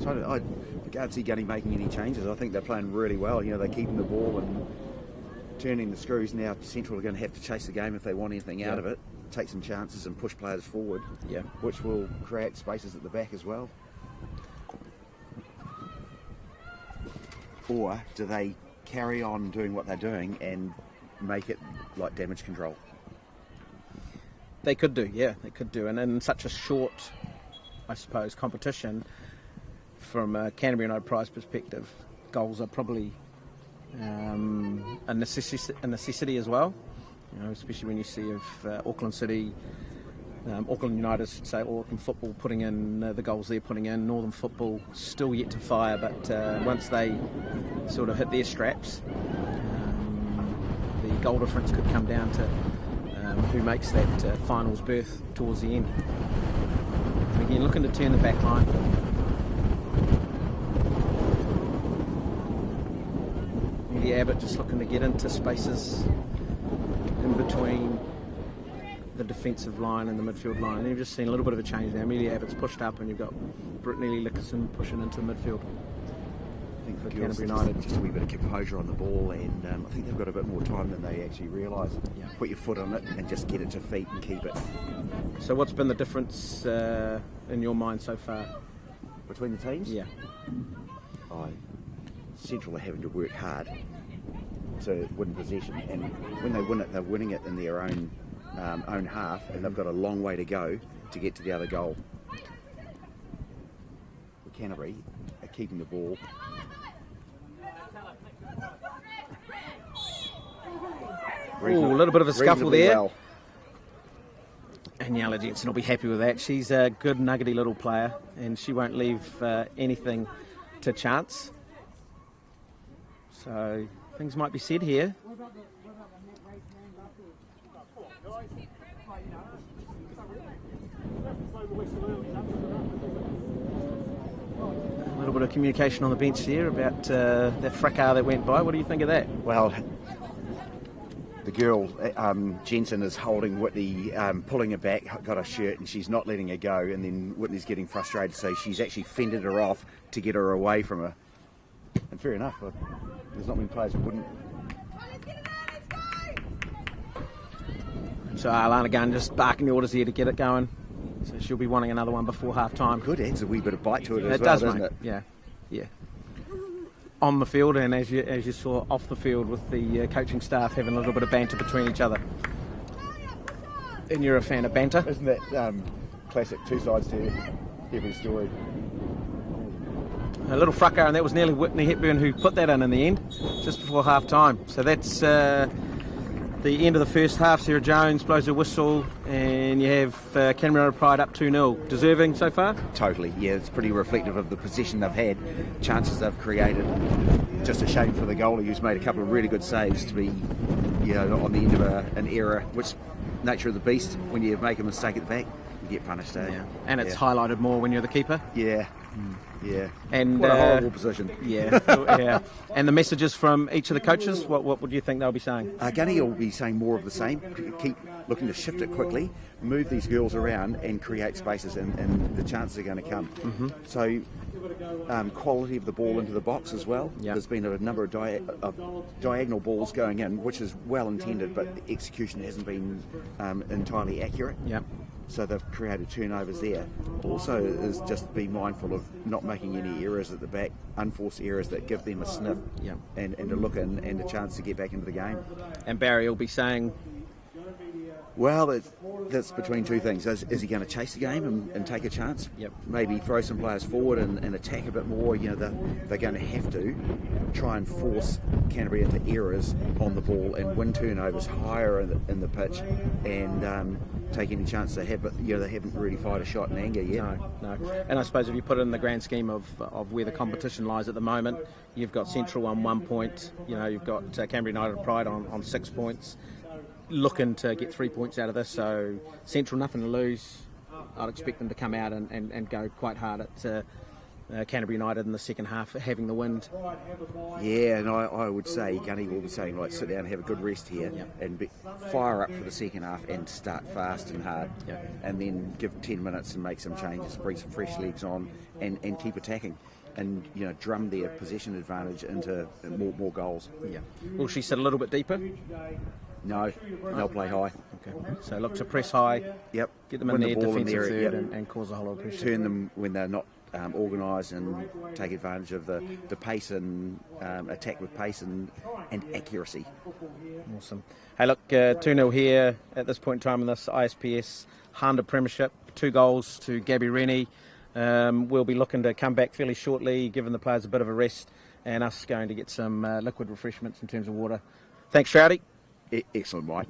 S2: So I can't see Gunny making any changes. I think they're playing really well. They're keeping the ball and turning the screws. Now Central are going to have to chase the game if they want anything out of it. Take some chances and push players forward, which will create spaces at the back as well. Or do they carry on doing what they're doing and make it like damage control?
S1: They could do, they could do. And in such a short, I suppose, competition, from a Canterbury United Prize perspective, goals are probably a necessity as well. Especially when you see of Auckland City, Auckland United, should say, Auckland Football putting in the goals they're putting in. Northern Football still yet to fire, but once they sort of hit their straps, the goal difference could come down to who makes that finals berth towards the end. Again, looking to turn the back line. Amelia Abbott just looking to get into spaces in between the defensive line and the midfield line. And you've just seen a little bit of a change now. Amelia Abbott's pushed up and you've got Brittany Lickerson pushing into the midfield.
S2: I think for Canterbury United, just a wee bit of composure on the ball, and I think they've got a bit more time than they actually realise. Put your foot on it and just get it to feet and keep it.
S1: So what's been the difference in your mind so far?
S2: Between the teams?
S1: Yeah.
S2: Central are having to work hard to win possession, and when they win it, they're winning it in their own half, and they've got a long way to go to get to the other goal. Canterbury are keeping the ball.
S1: A little bit of a scuffle there.
S2: Well.
S1: And Yala Jensen will be happy with that. She's a good nuggety little player, and she won't leave anything to chance. So things might be said here. A little bit of communication on the bench here about that fracas that went by. What do you think of that?
S2: Well, the girl, Jensen, is holding Whitney, pulling her back, got her shirt, and she's not letting her go, and then Whitney's getting frustrated, so she's actually fended her off to get her away from her. And fair enough, there's not many players who wouldn't.
S1: So Alana Gunn just barking the orders here to get it going. So she'll be wanting another one before half time.
S2: Good, adds a wee bit of bite to it as
S1: It
S2: well,
S1: does,
S2: doesn't
S1: mate.
S2: it?
S1: Yeah. On the field, and as you saw off the field, with the coaching staff having a little bit of banter between each other. And you're a fan of banter?
S2: Isn't that classic, two sides to every story?
S1: A little fracas, and that was nearly Whitney Hepburn who put that in the end, just before half time. So that's the end of the first half. Sarah Jones blows her whistle, and you have Canterbury Pride up 2-0. Deserving so far?
S2: Totally, yeah. It's pretty reflective of the position they've had, chances they've created. Just a shame for the goalie, who's made a couple of really good saves, to be, on the end of an error, which nature of the beast. When you make a mistake at the back, you get punished.
S1: Yeah. And it's highlighted more when you're the keeper.
S2: Yeah. Yeah,
S1: and
S2: what a horrible position.
S1: Yeah. And the messages from each of the coaches, what would you think they'll be saying?
S2: Gunny will be saying more of the same. Keep looking to shift it quickly, move these girls around, and create spaces, and the chances are going to come.
S1: Mm-hmm.
S2: So, quality of the ball into the box as well.
S1: Yep.
S2: There's been a number of diagonal balls going in, which is well intended, but the execution hasn't been entirely accurate.
S1: Yep.
S2: So they've created turnovers there. Also is just be mindful of not making any errors at the back, unforced errors that give them a sniff,
S1: Yep.
S2: and a look in and a chance to get back into the game.
S1: And Barry will be saying,
S2: well, that's between two things. Is he going to chase the game and take a chance?
S1: Yep.
S2: Maybe throw some players forward and attack a bit more. They're going to have to try and force Canterbury into errors on the ball and win turnovers higher in the pitch, and take any chance they have. But they haven't really fired a shot in anger yet.
S1: No. And I suppose if you put it in the grand scheme of where the competition lies at the moment, you've got Central on 1 point. You've got Canterbury United Pride on 6 points. Looking to get 3 points out of this, so Central nothing to lose. I'd expect them to come out and go quite hard at Canterbury United in the second half, having the wind.
S2: Yeah, and I would say Gunny will be saying, right, sit down and have a good rest here, and fire up for the second half and start fast and hard, and then give 10 minutes and make some changes, bring some fresh legs on, and keep attacking, and drum their possession advantage into more goals.
S1: Yeah. Will she sit a little bit deeper?
S2: No, they'll play high.
S1: Okay. So look to press high.
S2: Yep.
S1: Get them in their defensive third and cause a whole lot of pressure.
S2: Turn them when they're not organised, and take advantage of the pace and attack with pace and accuracy.
S1: Awesome. Hey, look, 2-0 here at this point in time in this ISPS Handa Premiership. 2 goals to Gabby Rennie. We'll be looking to come back fairly shortly, giving the players a bit of a rest, and us going to get some liquid refreshments in terms of water. Thanks, Shroudy.
S2: Excellent, Mike.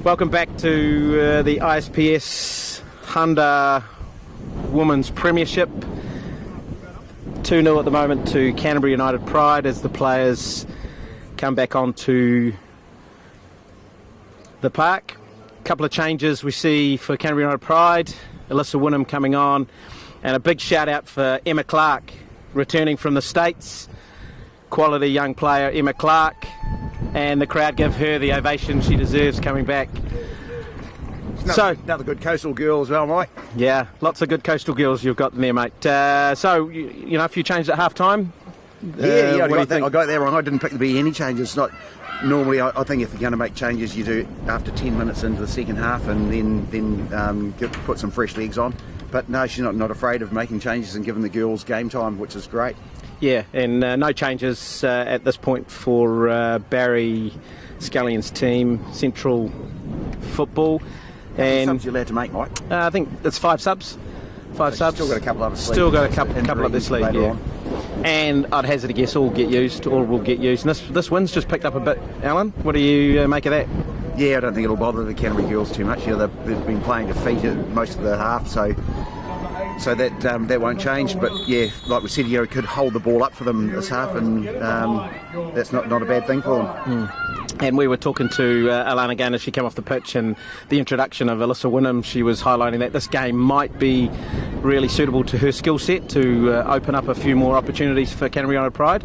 S1: Welcome back to the ISPS Handa Women's Premiership. 2-0 at the moment to Canterbury United Pride as the players come back onto the park. A couple of changes we see for Canterbury United Pride. Alyssa Wynnum coming on, and a big shout out for Emma Clark returning from the States. Quality young player Emma Clark, and the crowd give her the ovation she deserves coming back.
S2: Another good coastal girl as well, Mike.
S1: Yeah, lots of good coastal girls you've got there, mate. So, you know, a few changes at half time.
S2: I got that wrong. I didn't pick to be any changes. Not normally. I think if you're going to make changes, you do it after 10 minutes into the second half, and then put some fresh legs on. But no, she's not afraid of making changes and giving the girls game time, which is great.
S1: Yeah, and no changes at this point for Barry Scullion's team, Central Football.
S2: How many subs are you allowed to make, Mike?
S1: I think it's 5 subs. 5 subs.
S2: Still got a couple up the sleeve.
S1: Still got a couple up the sleeve, yeah. On. And I'd hazard a guess all will get used. And this wind's just picked up a bit, Alan. What do you make of that?
S2: Yeah, I don't think it'll bother the Canterbury girls too much. You know, they've been playing defeated most of the half, so that won't change. But yeah, like we said, you know, it could hold the ball up for them this half, and that's not a bad thing for them.
S1: And we were talking to Alana Gunn as she came off the pitch, and the introduction of Alyssa Wynnum, she was highlighting that this game might be really suitable to her skill set to open up a few more opportunities for Canterbury United Pride.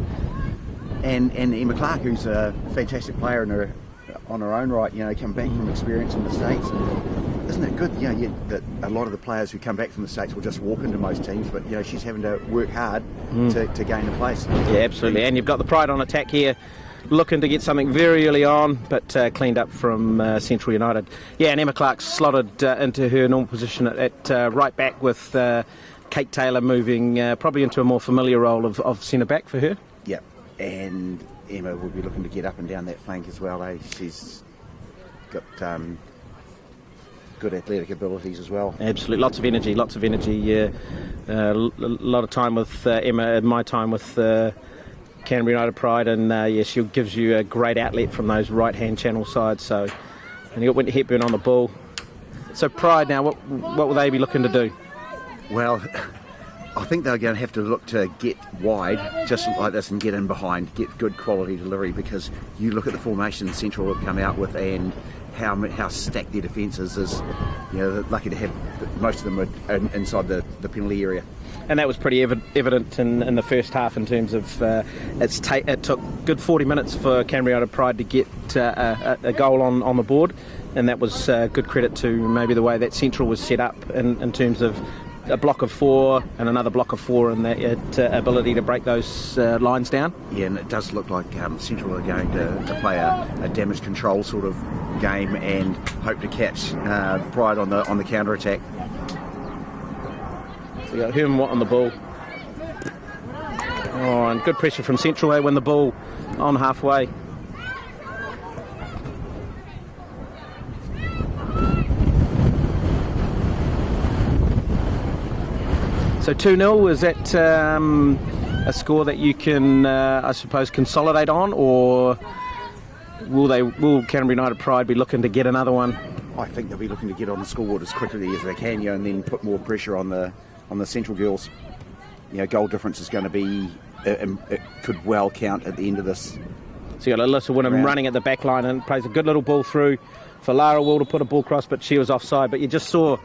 S2: And Emma Clark, who's a fantastic player on her own right, you know, come back from experience in the States. Isn't it good, you know, that a lot of the players who come back from the States will just walk into most teams, but, you know, she's having to work hard to gain a place.
S1: Yeah, absolutely. And you've got the Pride on attack here, looking to get something very early on, but cleaned up from Central United. Yeah, and Emma Clark slotted into her normal position at right back, with Kate Taylor moving probably into a more familiar role of centre back for her.
S2: Yeah, and Emma will be looking to get up and down that flank as well. She's got good athletic abilities as well.
S1: Absolutely, lots of energy. A lot of time with Emma, and my time with Canterbury United Pride, and she gives you a great outlet from those right-hand channel sides. So, and you got Winter Hepburn on the ball. So Pride now, what will they be looking to do?
S2: Well, I think they're going to have to look to get wide, just like this, and get in behind, get good quality delivery, because you look at the formation Central have come out with and how stacked their defence is, you know, they're lucky to have most of them inside the penalty area.
S1: And that was pretty evident in the first half, in terms of it took good 40 minutes for Canterbury United Pride to get a goal on the board, and that was good credit to maybe the way that Central was set up in terms of a block of 4 and another block of 4, and that ability to break those lines down.
S2: Yeah, and it does look like Central are going to play a damage control sort of game and hope to catch Pride on the counter attack.
S1: So you got Herman Watt on the ball. Oh, and good pressure from Central. They win the ball on halfway. So 2-0, is that a score that you can, I suppose, consolidate on, or will Canterbury United Pride be looking to get another one?
S2: I think they'll be looking to get on the scoreboard as quickly as they can, you know, and then put more pressure on the Central girls. You know, goal difference is going to be, it could well count at the end of this.
S1: So you got Alyssa Wynnum running at the back line, and plays a good little ball through for Lara Will to put a ball across, but she was offside. But you just saw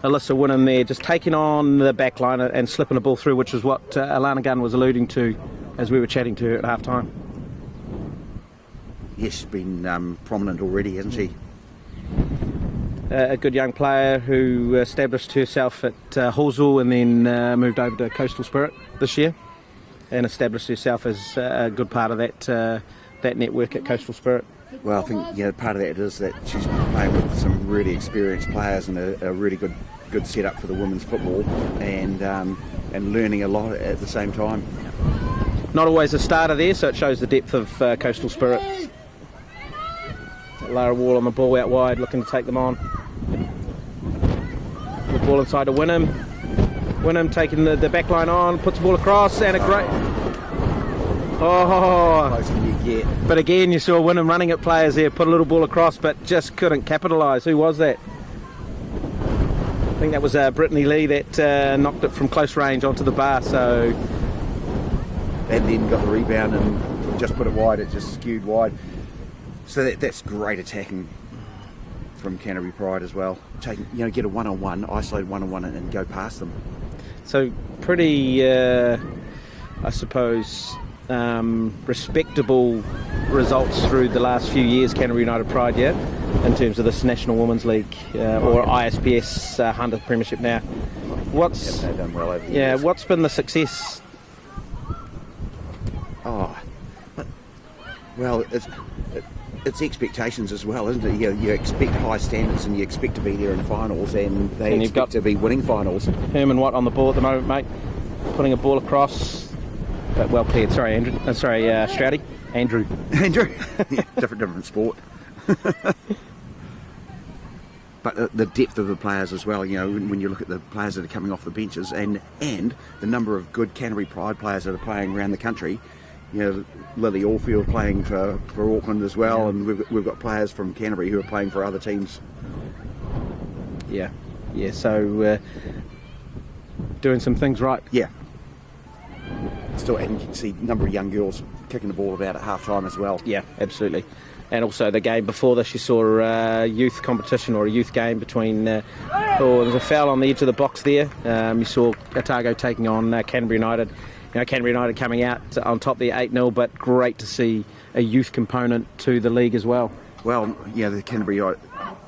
S1: Alyssa Wynnum there just taking on the back line and slipping a ball through, which is what Alana Gunn was alluding to as we were chatting to her at half time.
S2: Yes, she's been prominent already, hasn't she?
S1: A good young player who established herself at Hawesville and then moved over to Coastal Spirit this year, and established herself as a good part of that network at Coastal Spirit.
S2: Well, I think part of that is that she's playing with some really experienced players and a really good setup for the women's football, and learning a lot at the same time.
S1: Not always a starter there, so it shows the depth of Coastal Spirit. Lara Wall on the ball out wide, looking to take them on. The ball inside to Wynnum. Wynnum taking the back line on, puts the ball across, and a great... Oh,
S2: closer than you get.
S1: but again, you saw Wynnum running at players there, put a little ball across, but just couldn't capitalise. Who was that? I think that was Brittany Lee that knocked it from close range onto the bar. So,
S2: And then got the rebound and just put it wide. It just skewed wide. So that's great attacking from Canterbury Pride as well. Get a one-on-one, isolate one-on-one, and go past them.
S1: so pretty, I suppose, respectable results through the last few years, Canterbury United Pride, yeah, in terms of this National Women's League or ISPS Handa Premiership now.
S2: They've done well over the years.
S1: What's been the success?
S2: Well, it's expectations as well, isn't it? You expect high standards and you expect to be there in finals, and they
S1: And you've
S2: expect
S1: got
S2: to be winning finals.
S1: Herman Watt on the ball at the moment, mate, putting a ball across, but well cleared. Sorry, Andrew. Stroudy. Andrew.
S2: Yeah, different sport. But the depth of the players as well, when you look at the players that are coming off the benches and the number of good Canterbury Pride players that are playing around the country. Lily Allfield playing for Auckland as well, and we've got players from Canterbury who are playing for other teams.
S1: Yeah. So doing some things right.
S2: Yeah. Still, and you can see a number of young girls kicking the ball about at half time as well.
S1: Yeah, absolutely. And also the game before this, you saw a youth competition or a youth game between. There was a foul on the edge of the box there. You saw Otago taking on Canterbury United. Canterbury United coming out on top there 8-0, but great to see a youth component to the league as well.
S2: Well, the Canterbury, a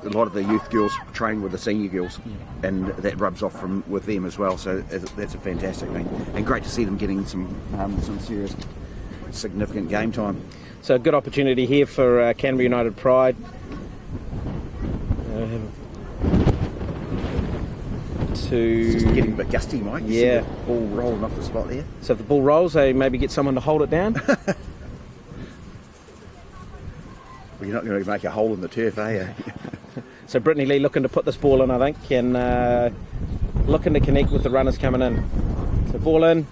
S2: lot of the youth girls train with the senior girls, and that rubs off with them as well. So that's a fantastic thing, and great to see them getting some serious, significant game time.
S1: So a good opportunity here for Canterbury United Pride.
S2: It's just getting a bit gusty, Mike. You see the ball rolling off the spot there.
S1: So if the ball rolls, they maybe get someone to hold it down.
S2: Well, you're not going to make a hole in the turf, are you?
S1: So Brittany Lee looking to put this ball in, I think, and looking to connect with the runners coming in. So ball in.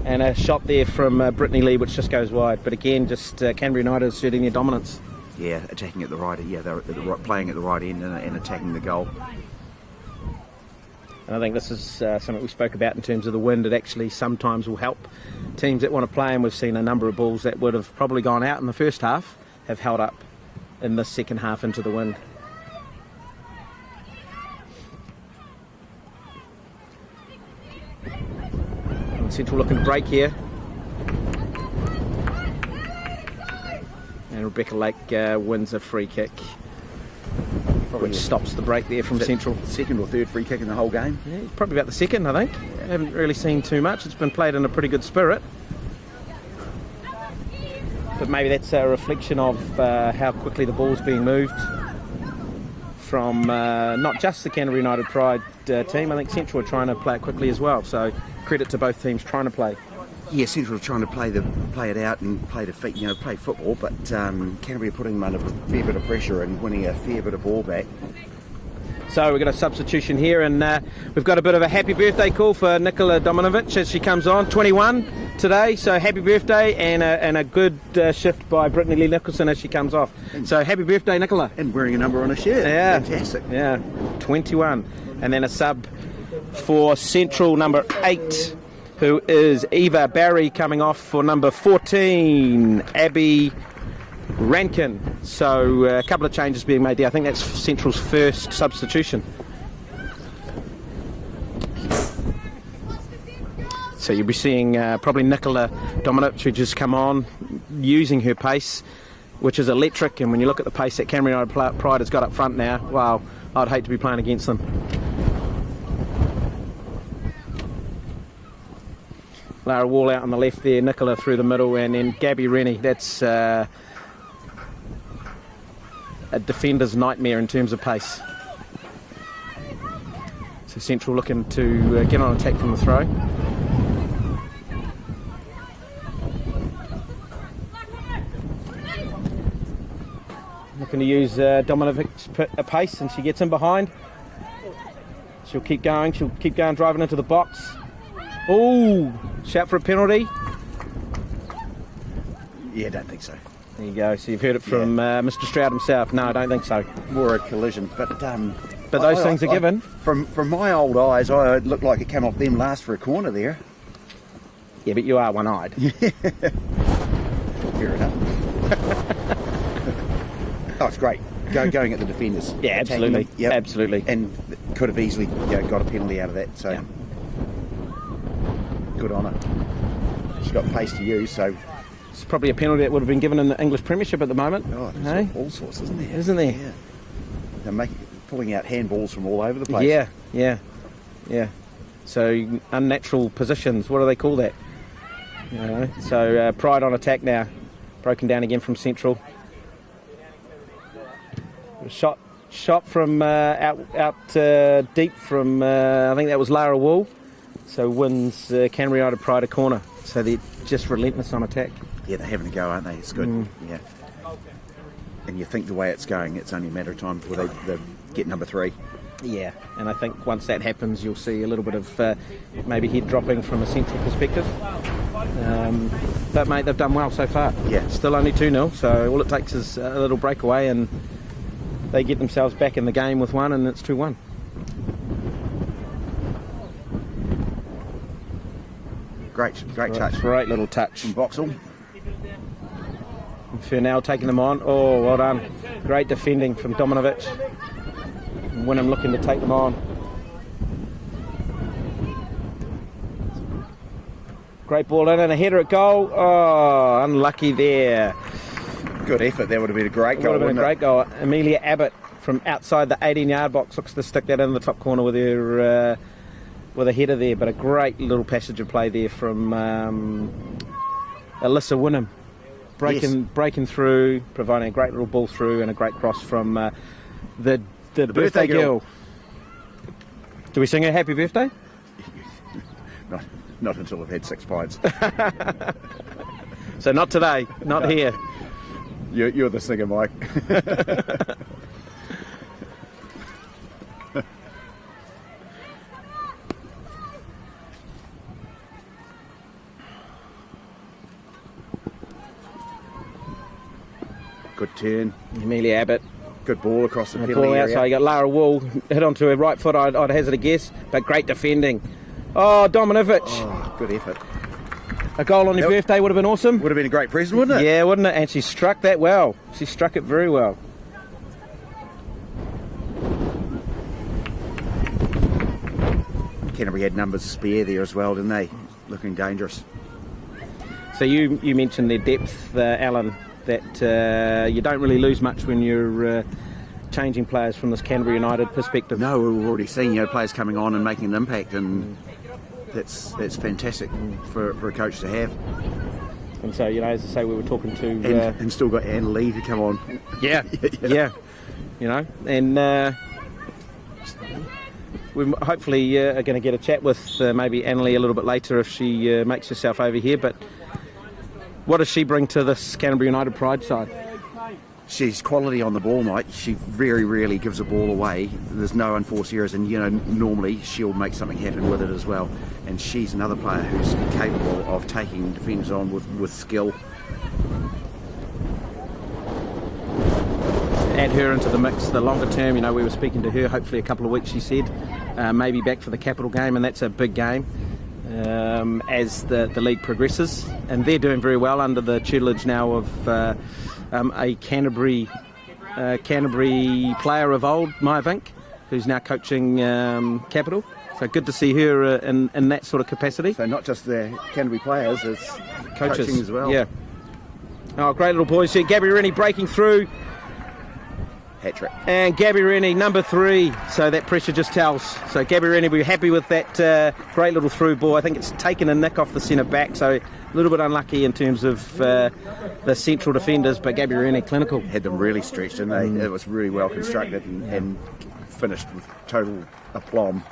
S1: And a shot there from Brittany Lee, which just goes wide. But again, just Canterbury United asserting their dominance.
S2: Yeah, attacking at the right. Yeah, they're playing at the right end and attacking the goal.
S1: And I think this is something we spoke about in terms of the wind. It actually sometimes will help teams that want to play, and we've seen a number of balls that would have probably gone out in the first half have held up in the second half into the wind. And Central looking to break here. And Rebecca Lake wins a free kick, which stops the break there from Central.
S2: Second or third free kick in the whole game?
S1: Yeah, probably about the second, I think. I haven't really seen too much. It's been played in a pretty good spirit. But maybe that's a reflection of how quickly the ball's being moved from not just the Canterbury United Pride team. I think Central are trying to play it quickly as well. So credit to both teams trying to play.
S2: Yeah, Central are trying to play it out and play football, but Canterbury are putting them under a fair bit of pressure and winning a fair bit of ball back.
S1: So we've got a substitution here, and we've got a bit of a happy birthday call for Nicola Dominovic as she comes on, 21 today. So happy birthday, and a good shift by Brittany Lee Nicholson as she comes off. So happy birthday, Nicola.
S2: And wearing a number on a shirt.
S1: Yeah,
S2: fantastic.
S1: Yeah, 21, and then a sub for Central, number 8. Who is Eva Barry, coming off for number 14, Abby Rankin. So a couple of changes being made there. I think that's Central's first substitution. So you'll be seeing probably Nicola Dominic, who just come on, using her pace, which is electric. And when you look at the pace that Canterbury United Pride has got up front now, wow, I'd hate to be playing against them. Lara Wall out on the left there, Nicola through the middle, and then Gabby Rennie. That's a defender's nightmare in terms of pace. So Central looking to get on attack from the throw. Looking to use Dominic's pace, and she gets in behind. She'll keep going, driving into the box. Oh, shout for a penalty.
S2: Yeah, don't think so.
S1: There you go. So you've heard it from Mr. Stroud himself. No, I don't think so.
S2: More a collision, but
S1: those things are given.
S2: From my old eyes, I looked like it came off them last for a corner there.
S1: Yeah, but you are one-eyed.
S2: Fair enough. Oh, it's great. Going at the defenders.
S1: Yeah, absolutely.
S2: Yep.
S1: Absolutely.
S2: And could have easily got a penalty out of that. So good on her. She's got pace to use, so.
S1: It's probably a penalty that would have been given in the English Premiership at the moment.
S2: Oh, there's all sorts, isn't there?
S1: Isn't there?
S2: Yeah. They're pulling out handballs from all over the place.
S1: Yeah. So unnatural positions. What do they call that? So Pride on attack now. Broken down again from Central. Shot from out deep from I think that was Lara Wool. So wins Canterbury United Pride a corner. So they're just relentless on attack.
S2: Yeah, they're having a go, aren't they? It's good. Yeah. And you think the way it's going, it's only a matter of time before they get number 3.
S1: Yeah, and I think once that happens, you'll see a little bit of maybe head dropping from a Central perspective. But mate, they've done well so far.
S2: Yeah.
S1: Still only 2-0, so all it takes is a little breakaway and they get themselves back in the game with one, and it's 2-1.
S2: Great touch.
S1: Great little touch.
S2: From Boxall.
S1: Furnell taking them on. Oh, well done. Great defending from Dominovic. Wynnum looking to take them on. Great ball in and a header at goal. Oh, unlucky there.
S2: Good effort. That would have been a great goal.
S1: Would have been a great goal. Amelia Abbott from outside the 18-yard box looks to stick that in the top corner with her with a header there. But a great little passage of play there from Alyssa Wynnum. Breaking through, providing a great little ball through and a great cross from the birthday girl. Do we sing her happy birthday?
S2: Not until I've had 6 pints.
S1: So not today, not here.
S2: You're the singer, Mike. Good turn.
S1: Amelia Abbott.
S2: Good ball across the penalty
S1: ball
S2: area.
S1: outside. You got Lara Wool hit onto her right foot. I'd hazard a guess, but great defending. Oh, Dominovic.
S2: Oh, good effort.
S1: A goal on your birthday would have been awesome.
S2: Would have been a great present, wouldn't it?
S1: Yeah, wouldn't it? And she struck that well. She struck it very well.
S2: Canterbury had numbers spare there as well, didn't they? Looking dangerous.
S1: So you mentioned their depth, Alan, that you don't really lose much when you're changing players from this Canterbury United perspective.
S2: No, we've already seen players coming on and making an impact, and that's fantastic for a coach to have.
S1: And so, as I say, we were talking to...
S2: And still got Anne Lee to come on.
S1: Yeah. And we hopefully are going to get a chat with maybe Anne Lee a little bit later if she makes herself over here. But what does she bring to this Canterbury United Pride side?
S2: She's quality on the ball, Mike. She very rarely gives a ball away. There's no unforced errors, and normally she'll make something happen with it as well. And she's another player who's capable of taking defenders on with skill.
S1: Add her into the mix, the longer term. We were speaking to her hopefully a couple of weeks, she said, maybe back for the Capital game, and that's a big game as the league progresses. And they're doing very well under the tutelage now of a Canterbury player of old, Maya Vink, who's now coaching Capital. So good to see her in that sort of capacity.
S2: So not just the Canterbury players, it's coaching as well.
S1: Yeah. Oh, great little boys here. Gabby Rennie breaking through.
S2: Hat-trick.
S1: And Gabby Rennie, number 3. So that pressure just tells. So Gabby Rennie will be happy with that great little through ball. I think it's taken a nick off the centre back, so a little bit unlucky in terms of the central defenders, but Gabby Rennie, clinical.
S2: Had them really stretched, didn't they? It was really well constructed and finished with total aplomb.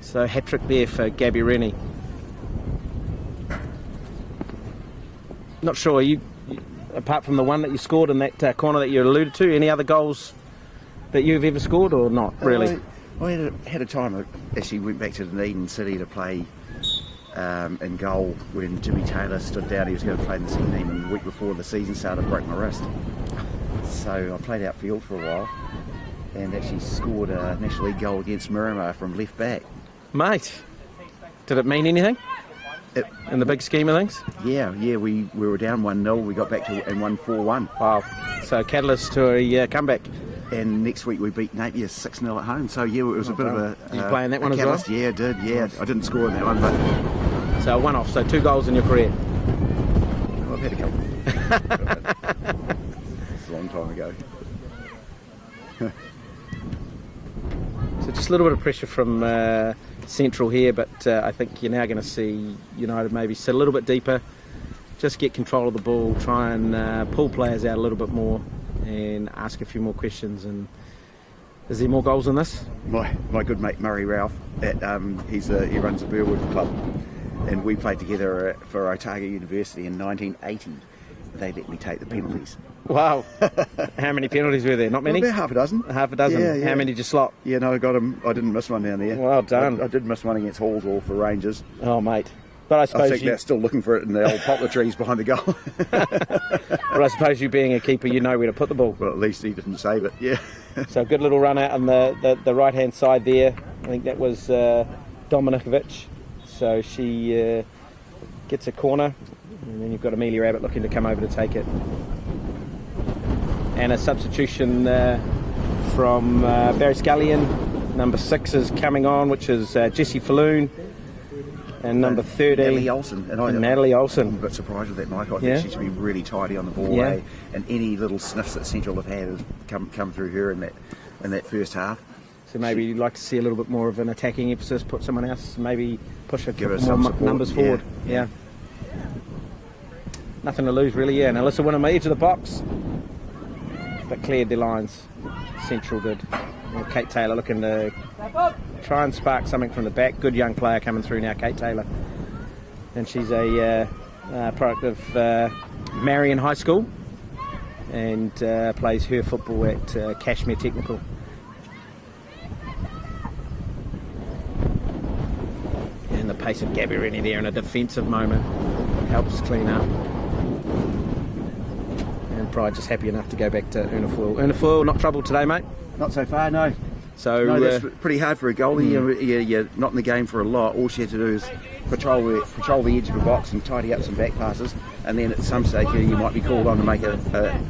S1: So hat-trick there for Gabby Rennie. Not sure, apart from the one that you scored in that corner that you alluded to, any other goals that you've ever scored, or not really?
S2: I had a time. I actually went back to Dunedin City to play in goal when Jimmy Taylor stood down. He was going to play in the second team, and the week before the season started, I broke my wrist. So I played outfield for a while and actually scored a National League goal against Miramar from left back.
S1: Mate, did it mean anything in the big scheme of things?
S2: Yeah, we were down 1-0, we got back to and won 4-1.
S1: Wow, so catalyst to a comeback.
S2: And next week we beat Napier 6-0 at home, so yeah, it was a bit of a...
S1: Did you play in that one as well?
S2: Yeah, I did, yeah. I didn't score in that one, but...
S1: So one-off, so 2 goals in your career?
S2: I've had a couple. It's a long time ago.
S1: So just a little bit of pressure from Central here, but I think you're now going to see United maybe sit a little bit deeper, just get control of the ball, try and pull players out a little bit more and ask a few more questions. And is there more goals than this?
S2: My good mate Murray Ralph, he runs the Burwood Club, and we played together for Otago University in 1980. They let me take the penalties.
S1: Wow. How many penalties were there? Not many?
S2: Well, about half a dozen.
S1: Half a dozen?
S2: Yeah.
S1: How many did you slot?
S2: Yeah, no, I got them. I didn't miss one down there.
S1: Well done.
S2: I did miss one against Hallsall for Rangers.
S1: Oh, mate. But I suppose
S2: think they're still looking for it in the old poplar trees behind the goal.
S1: But I suppose you being a keeper, you know where to put the ball.
S2: Well, at least he didn't save it, yeah.
S1: So a good little run out on the right-hand side there. I think that was Dominikovic. So she gets a corner, and then you've got Amelia Abbott looking to come over to take it. And a substitution from Barry Scullion. Number 6 is coming on, which is Jessie Falloon. And number 30,
S2: Natalie Olsen. And
S1: Natalie Olsen.
S2: I'm a bit surprised with that, Mike. I think she's been really tidy on the ball, and any little sniffs that Central have had has come through her in that first half.
S1: So maybe you'd like to see a little bit more of an attacking emphasis, put someone else, maybe push a
S2: Give her
S1: couple more
S2: some
S1: numbers forward. Yeah. Nothing to lose, really, yeah. And Alyssa Wynnum, edge of the box, but cleared their lines. Central did. And Kate Taylor looking to try and spark something from the back. Good young player coming through now, Kate Taylor. And she's a product of Marion High School and plays her football at Cashmere Technical. And the pace of Gabby Rennie there in a defensive moment helps clean up. And Pride just happy enough to go back to Unafoyle. Unafoyle, not troubled today, mate?
S2: Not so far, no.
S1: So
S2: no, that's pretty hard for a goalie. You're not in the game for a lot. All she had to do is patrol the edge of the box and tidy up some back passes, and then at some stage you might be called on to make a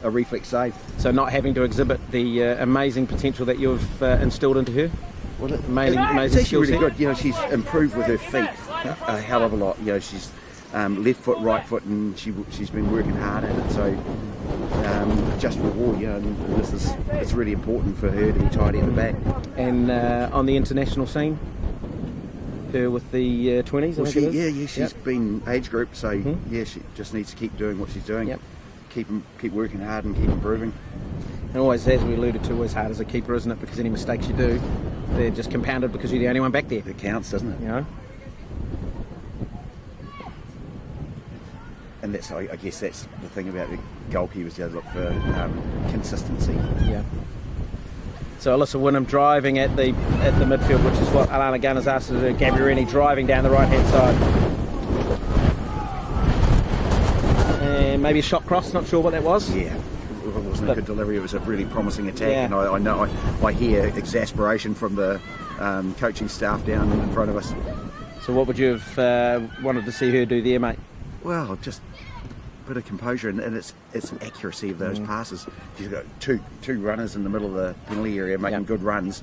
S2: reflex save.
S1: So not having to exhibit the amazing potential that you've instilled into her.
S2: Well,
S1: amazing
S2: it's actually really
S1: set.
S2: good. She's improved with her feet a hell of a lot. She's left foot, right foot, and she's been working hard at it. So just reward, and it's really important for her to be tidy at the back.
S1: And on the international scene, her with the 20s.
S2: Well, she's been age group, so she just needs to keep doing what she's doing.
S1: Yep.
S2: Keep working hard and keep improving.
S1: And always, as we alluded to, always hard as a keeper, isn't it? Because any mistakes you do, they're just compounded because you're the only one back there.
S2: It counts, doesn't it?
S1: You know.
S2: And I guess that's the thing about the goalkeepers. They look for consistency.
S1: Yeah. So Alyssa Wynnum driving at the midfield, which is what Alana Gunner's asked her to do. Gabby Rennie driving down the right hand side. And maybe a shot cross, not sure what that was.
S2: Yeah. It wasn't a good delivery. It was a really promising attack, and I know I hear exasperation from the coaching staff down in front of us.
S1: So what would you have wanted to see her do there, mate?
S2: Well, just a bit of composure, and it's accuracy of those passes. You've got two runners in the middle of the penalty area making good runs.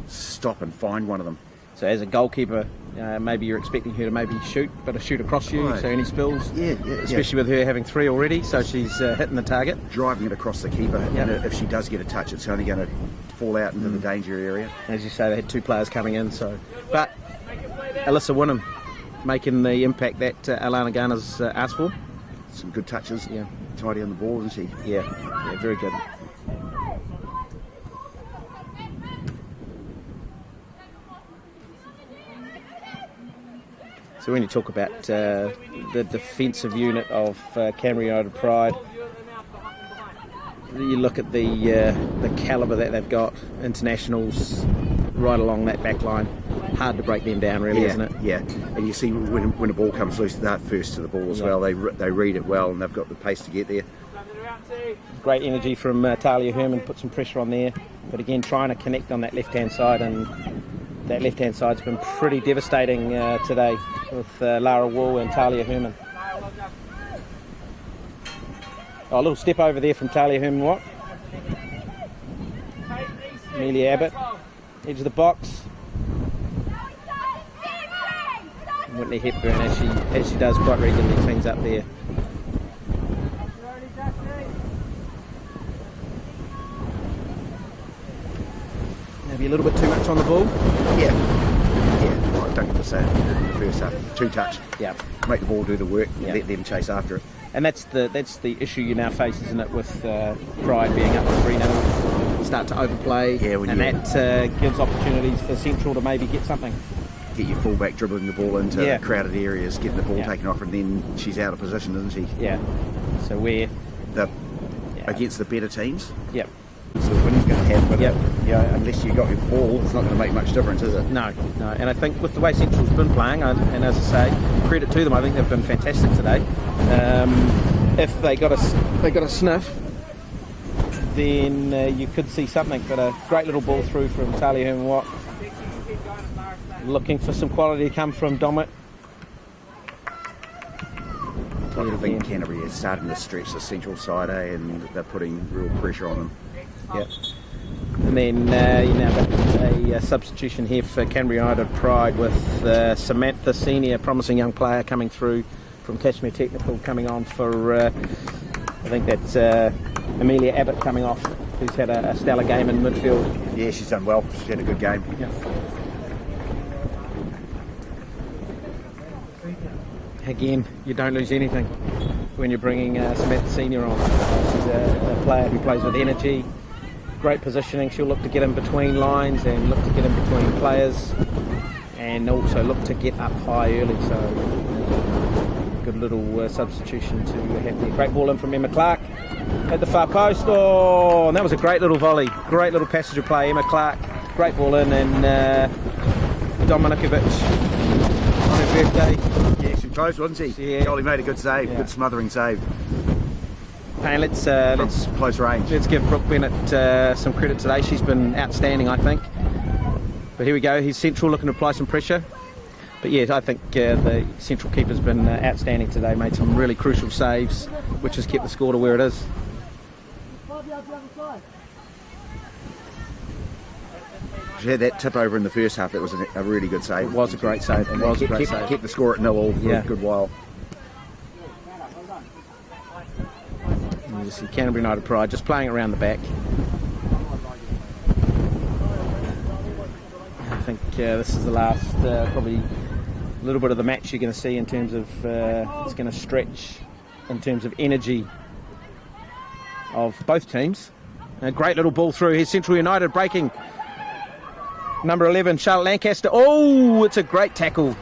S2: Stop and find one of them.
S1: So as a goalkeeper, maybe you're expecting her to maybe shoot, but a shoot across you, so any spills?
S2: Yeah.
S1: Especially with her having 3 already, so she's hitting the target.
S2: Driving it across the keeper, and if she does get a touch, it's only going to fall out into the danger area.
S1: As you say, they had 2 players coming in, so... But Alyssa Wynnum making the impact that Alana Garner's asked for.
S2: Some good touches, tidy on the ball, isn't she?
S1: Yeah, very good. So when you talk about the defensive unit of Canterbury United Pride, you look at the calibre that they've got, internationals right along that back line. Hard to break them down, really, isn't it?
S2: Yeah, and you see when a ball comes loose, they're first to the ball as well. They read it well, and they've got the pace to get there.
S1: Great energy from Talia Herman, put some pressure on there. But again, trying to connect on that left-hand side, and that left-hand side's been pretty devastating today with Lara Wall and Talia Herman. Oh, a little step over there from Talia Herman, what? Amelia Abbott, edge of the box. Whitney Hepburn, as she does quite regularly, cleans up there. Maybe a little bit too much on the ball.
S2: Yeah. Well, don't get to say in the first half. Two touch.
S1: Yeah.
S2: Make the ball do the work. Yeah. Let them chase after it.
S1: And that's the issue you now face, isn't it, with Pride being up 3-0, start to overplay, and that gives opportunities for Central to maybe get something.
S2: Get your fullback dribbling the ball into crowded areas, getting the ball taken off, and then she's out of position, isn't she? Yeah. So we're against the better teams.
S1: Yep.
S2: So the winning's going to happen. Yep. Unless you got your ball, it's not going to make much difference, is it?
S1: No. And I think with the way Central's been playing, and as I say, credit to them, I think they've been fantastic today. If they got a sniff, then you could see something. But a great little ball through from Talia Herman Watt. Looking for some quality to come from Domit.
S2: I think Canterbury is starting to stretch the Central side, and they're putting real pressure on them.
S1: Yep. And then you now got a substitution here for Canterbury United Pride with Samantha Senior, promising young player coming through from Kashmir Technical, coming on for I think that's Amelia Abbott coming off, who's had a stellar game in midfield.
S2: Yeah, she's done well. She's had a good game.
S1: Yep. Again, you don't lose anything when you're bringing Samantha Senior on. She's a player who plays with energy, great positioning. She'll look to get in between lines and look to get in between players, and also look to get up high early. So good little substitution to have there. Great ball in from Emma Clark at the far post. Oh, and that was a great little volley. Great little passage of play. Emma Clark, great ball in, and Dominikovic on her birthday.
S2: Yeah, she was close, wasn't she?
S1: Yeah.
S2: Golly made a good save, good smothering save.
S1: And let's
S2: close range.
S1: Let's give Brooke Bennett some credit today. She's been outstanding, I think. But here we go. He's Central looking to apply some pressure. But yeah, I think the Central keeper's been outstanding today. Made some really crucial saves, which has kept the score to where it is.
S2: She had that tip over in the first half. That was a really good save.
S1: It was a great save. It was a great save.
S2: Kept the score at 0-0 for a good while.
S1: And you see Canterbury United Pride just playing around the back. I think this is the last probably a little bit of the match you're going to see in terms of it's going to stretch in terms of energy of both teams. A great little ball through. Here's Central United breaking. Number 11, Charlotte Lancaster. Oh, it's a great tackle.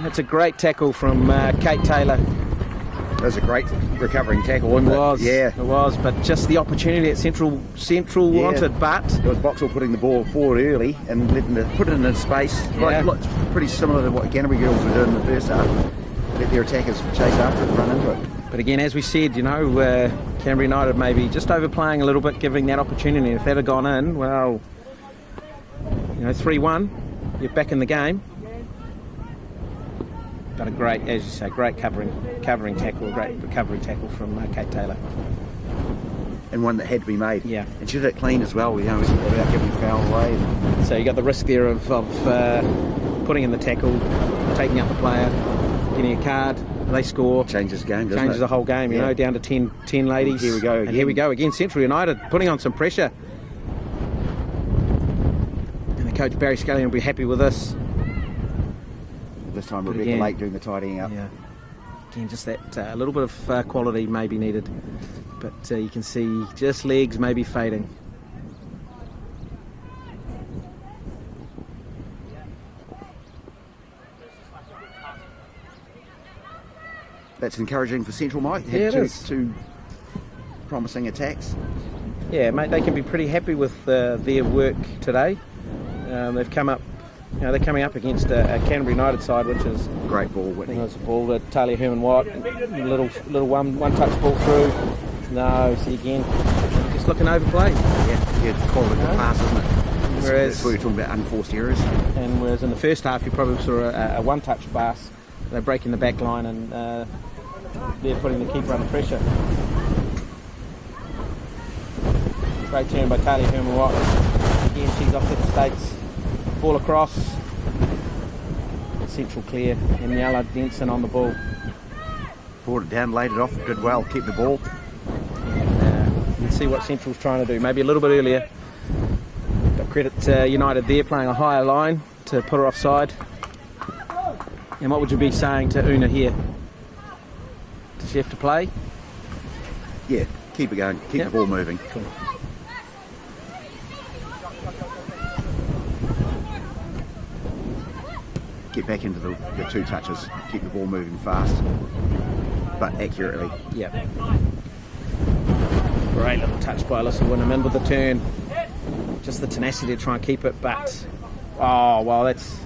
S1: It's a great tackle from Kate Taylor.
S2: That was a great recovering tackle, wasn't it?
S1: Was.
S2: Yeah.
S1: It was, but just the opportunity that Central wanted, but...
S2: It was Boxall putting the ball forward early and letting it, put it in space.
S1: Yeah.
S2: Like, pretty similar to what Canterbury girls were doing in the first half. Let their attackers chase after it and run into it.
S1: But again, as we said, you know, Canterbury United maybe just overplaying a little bit, giving that opportunity. If that had gone in, well... You know, 3-1, you're back in the game. But a great, as you say, great covering tackle, a great recovery tackle from Kate Taylor.
S2: And one that had to be made.
S1: Yeah.
S2: And she did it clean as well, you know, without giving foul away.
S1: So you got the risk there of putting in the tackle, taking out the player, getting a card, they score.
S2: Changes the game, doesn't it?
S1: Changes the whole game, you know, down to 10 ladies.
S2: Here we go again.
S1: And here we go again, Central United putting on some pressure. Coach Barry Scullion will be happy with this.
S2: This time Rebecca Lake doing the tidying up.
S1: Yeah. Again, just that little bit of quality may be needed. But you can see just legs maybe fading.
S2: That's encouraging for Central, Mike.
S1: Yeah, it is.
S2: Two promising attacks.
S1: Yeah, mate, they can be pretty happy with their work today. They've come up, they're coming up against a Canterbury United side, which is
S2: Great ball, Whitney.
S1: There's a ball to Talia Herman-Watt, little one-touch ball through. No, see again, just looking overplayed.
S2: Yeah, quality of the pass, isn't it?
S1: Whereas,
S2: that's what you're talking about, unforced errors.
S1: And whereas in the first half, you probably saw a one-touch pass. They're breaking the back line and they're putting the keeper under pressure. Great turn by Talia Herman-Watt. Again, she's off to the States. Ball across. Central clear. And Yala Denson on the ball.
S2: Brought it down, laid it off, did well, kept the ball.
S1: You can see what Central's trying to do. Maybe a little bit earlier. But credit United there, playing a higher line to put her offside. And what would you be saying to Una here? Does she have to play?
S2: Yeah, keep it going, keep the ball moving.
S1: Cool.
S2: Get back into the two touches, keep the ball moving fast, but accurately.
S1: Yeah. Great little touch by Alyssa Winnerman with the turn. Just the tenacity to try and keep it, but oh well, that's.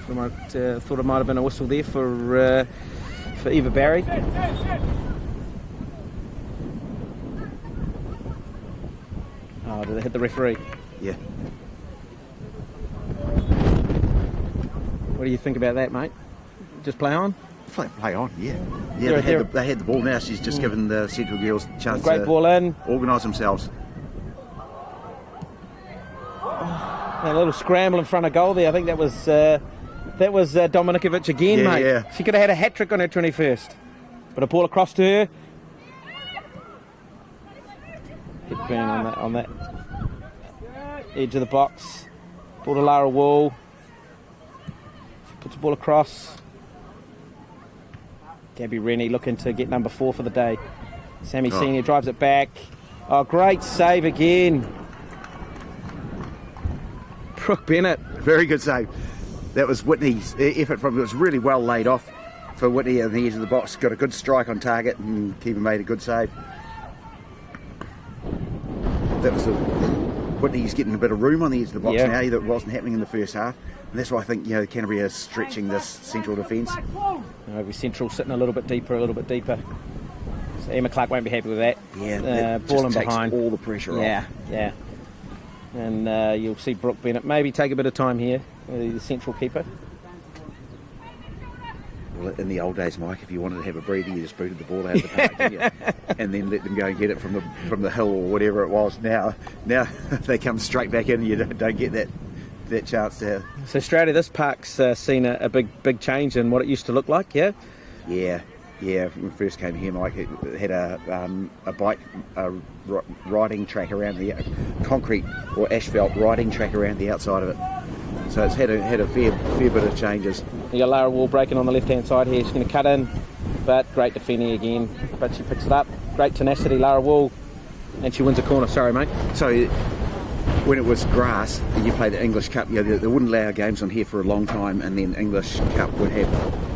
S1: Thought it might have been a whistle there for Eva Barry. Oh, did they hit the referee?
S2: Yeah.
S1: What do you think about that, mate? Just play on?
S2: Play on, yeah. Yeah, they had the ball now. She's just given the Central girls a chance
S1: to ball in.
S2: Organise themselves.
S1: A little scramble in front of goal there. I think that was Dominikovic again, mate.
S2: Yeah.
S1: She could have had a hat-trick on her 21st. But a ball across to her. Hit burn on that edge of the box. Ball to Lara Wall. She puts the ball across. Gabby Rennie looking to get number 4 for the day. Sammy Senior drives it back. Oh, great save again. Brooke Bennett.
S2: Very good save. That was Whitney's effort from it. Was really well laid off for Whitney at the edge of the box. Got a good strike on target and keeper made a good save. That was Whitney's getting a bit of room on the edge of the box now that wasn't happening in the first half. And that's why I think Canterbury is stretching this Central defence.
S1: Central sitting a little bit deeper. So Emma Clark won't be happy with that.
S2: Yeah,
S1: ball in behind.
S2: All the pressure off.
S1: Yeah. And you'll see Brooke Bennett maybe take a bit of time here, the Central keeper.
S2: Well, in the old days, Mike, if you wanted to have a breather, you just booted the ball out of the park, didn't you? And then let them go and get it from the hill or whatever it was. Now they come straight back in and you don't get that chance to have. So
S1: Australia, this park's seen a big change in what it used to look like, yeah?
S2: Yeah. When we first came here, Mike, it had a bike riding track around the concrete or asphalt riding track around the outside of it. So it's had a fair bit of changes.
S1: You got Lara Wall breaking on the left-hand side here. She's going to cut in, but great defending again. But she picks it up. Great tenacity, Lara Wall, and she wins a corner. Sorry, mate.
S2: So when it was grass, you play the English Cup. They wouldn't allow games on here for a long time, and then English Cup would have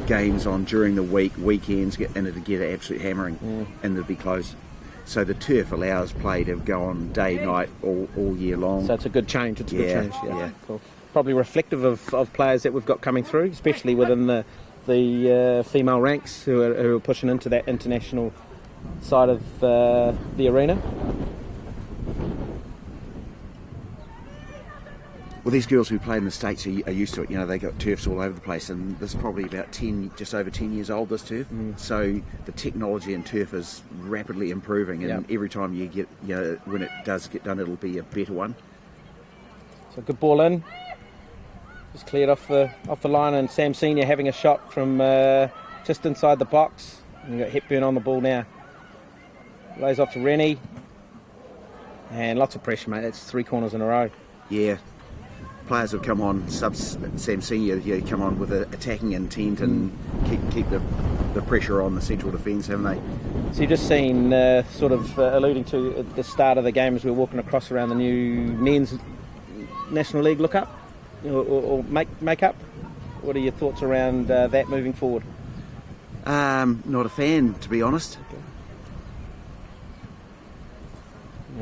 S2: games on during the weekends, and it'd get an absolute hammering, and it'd be closed. So the turf allows play to go on day, night, all year long.
S1: So it's a good change. It's a good change. Yeah. Cool. Probably reflective of players that we've got coming through, especially within the female ranks who are pushing into that international side of the arena.
S2: Well, these girls who play in the States are used to it. They got turfs all over the place, and this is probably about just over 10 years old, this turf. So the technology in turf is rapidly improving, and every time you get, when it does get done, it'll be a better one.
S1: So good ball in. Just cleared off the line, and Sam Senior having a shot from just inside the box. And you've got Hepburn on the ball now. Lays off to Rennie. And lots of pressure, mate. That's 3 corners in a row.
S2: Yeah. Players have come on, Sam Senior, come on with an attacking intent and keep the pressure on the Central defence, haven't they?
S1: So you've just seen, alluding to at the start of the game as we were walking across around the new men's National League look up or make up. What are your thoughts around that moving forward?
S2: Not a fan, to be honest.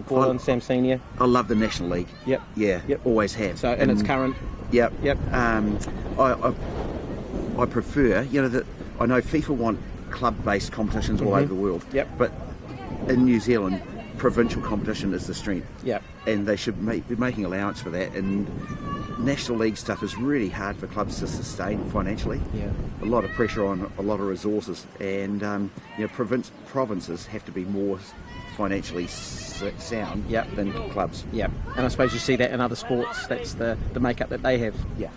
S1: Ball in Sam Senior.
S2: I love the National League.
S1: Yep.
S2: Yeah.
S1: Yep.
S2: Always have.
S1: So and it's current.
S2: Yep.
S1: Yep.
S2: I prefer, that I know FIFA want club-based competitions all over the world.
S1: Yep.
S2: But in New Zealand, provincial competition is the strength.
S1: Yep.
S2: And they should be making allowance for that. And National League stuff is really hard for clubs to sustain financially.
S1: Yeah.
S2: A lot of pressure on a lot of resources, and provinces have to be more financially sound than clubs.
S1: Yeah, and I suppose you see that in other sports. That's the makeup that they have.
S2: Yeah.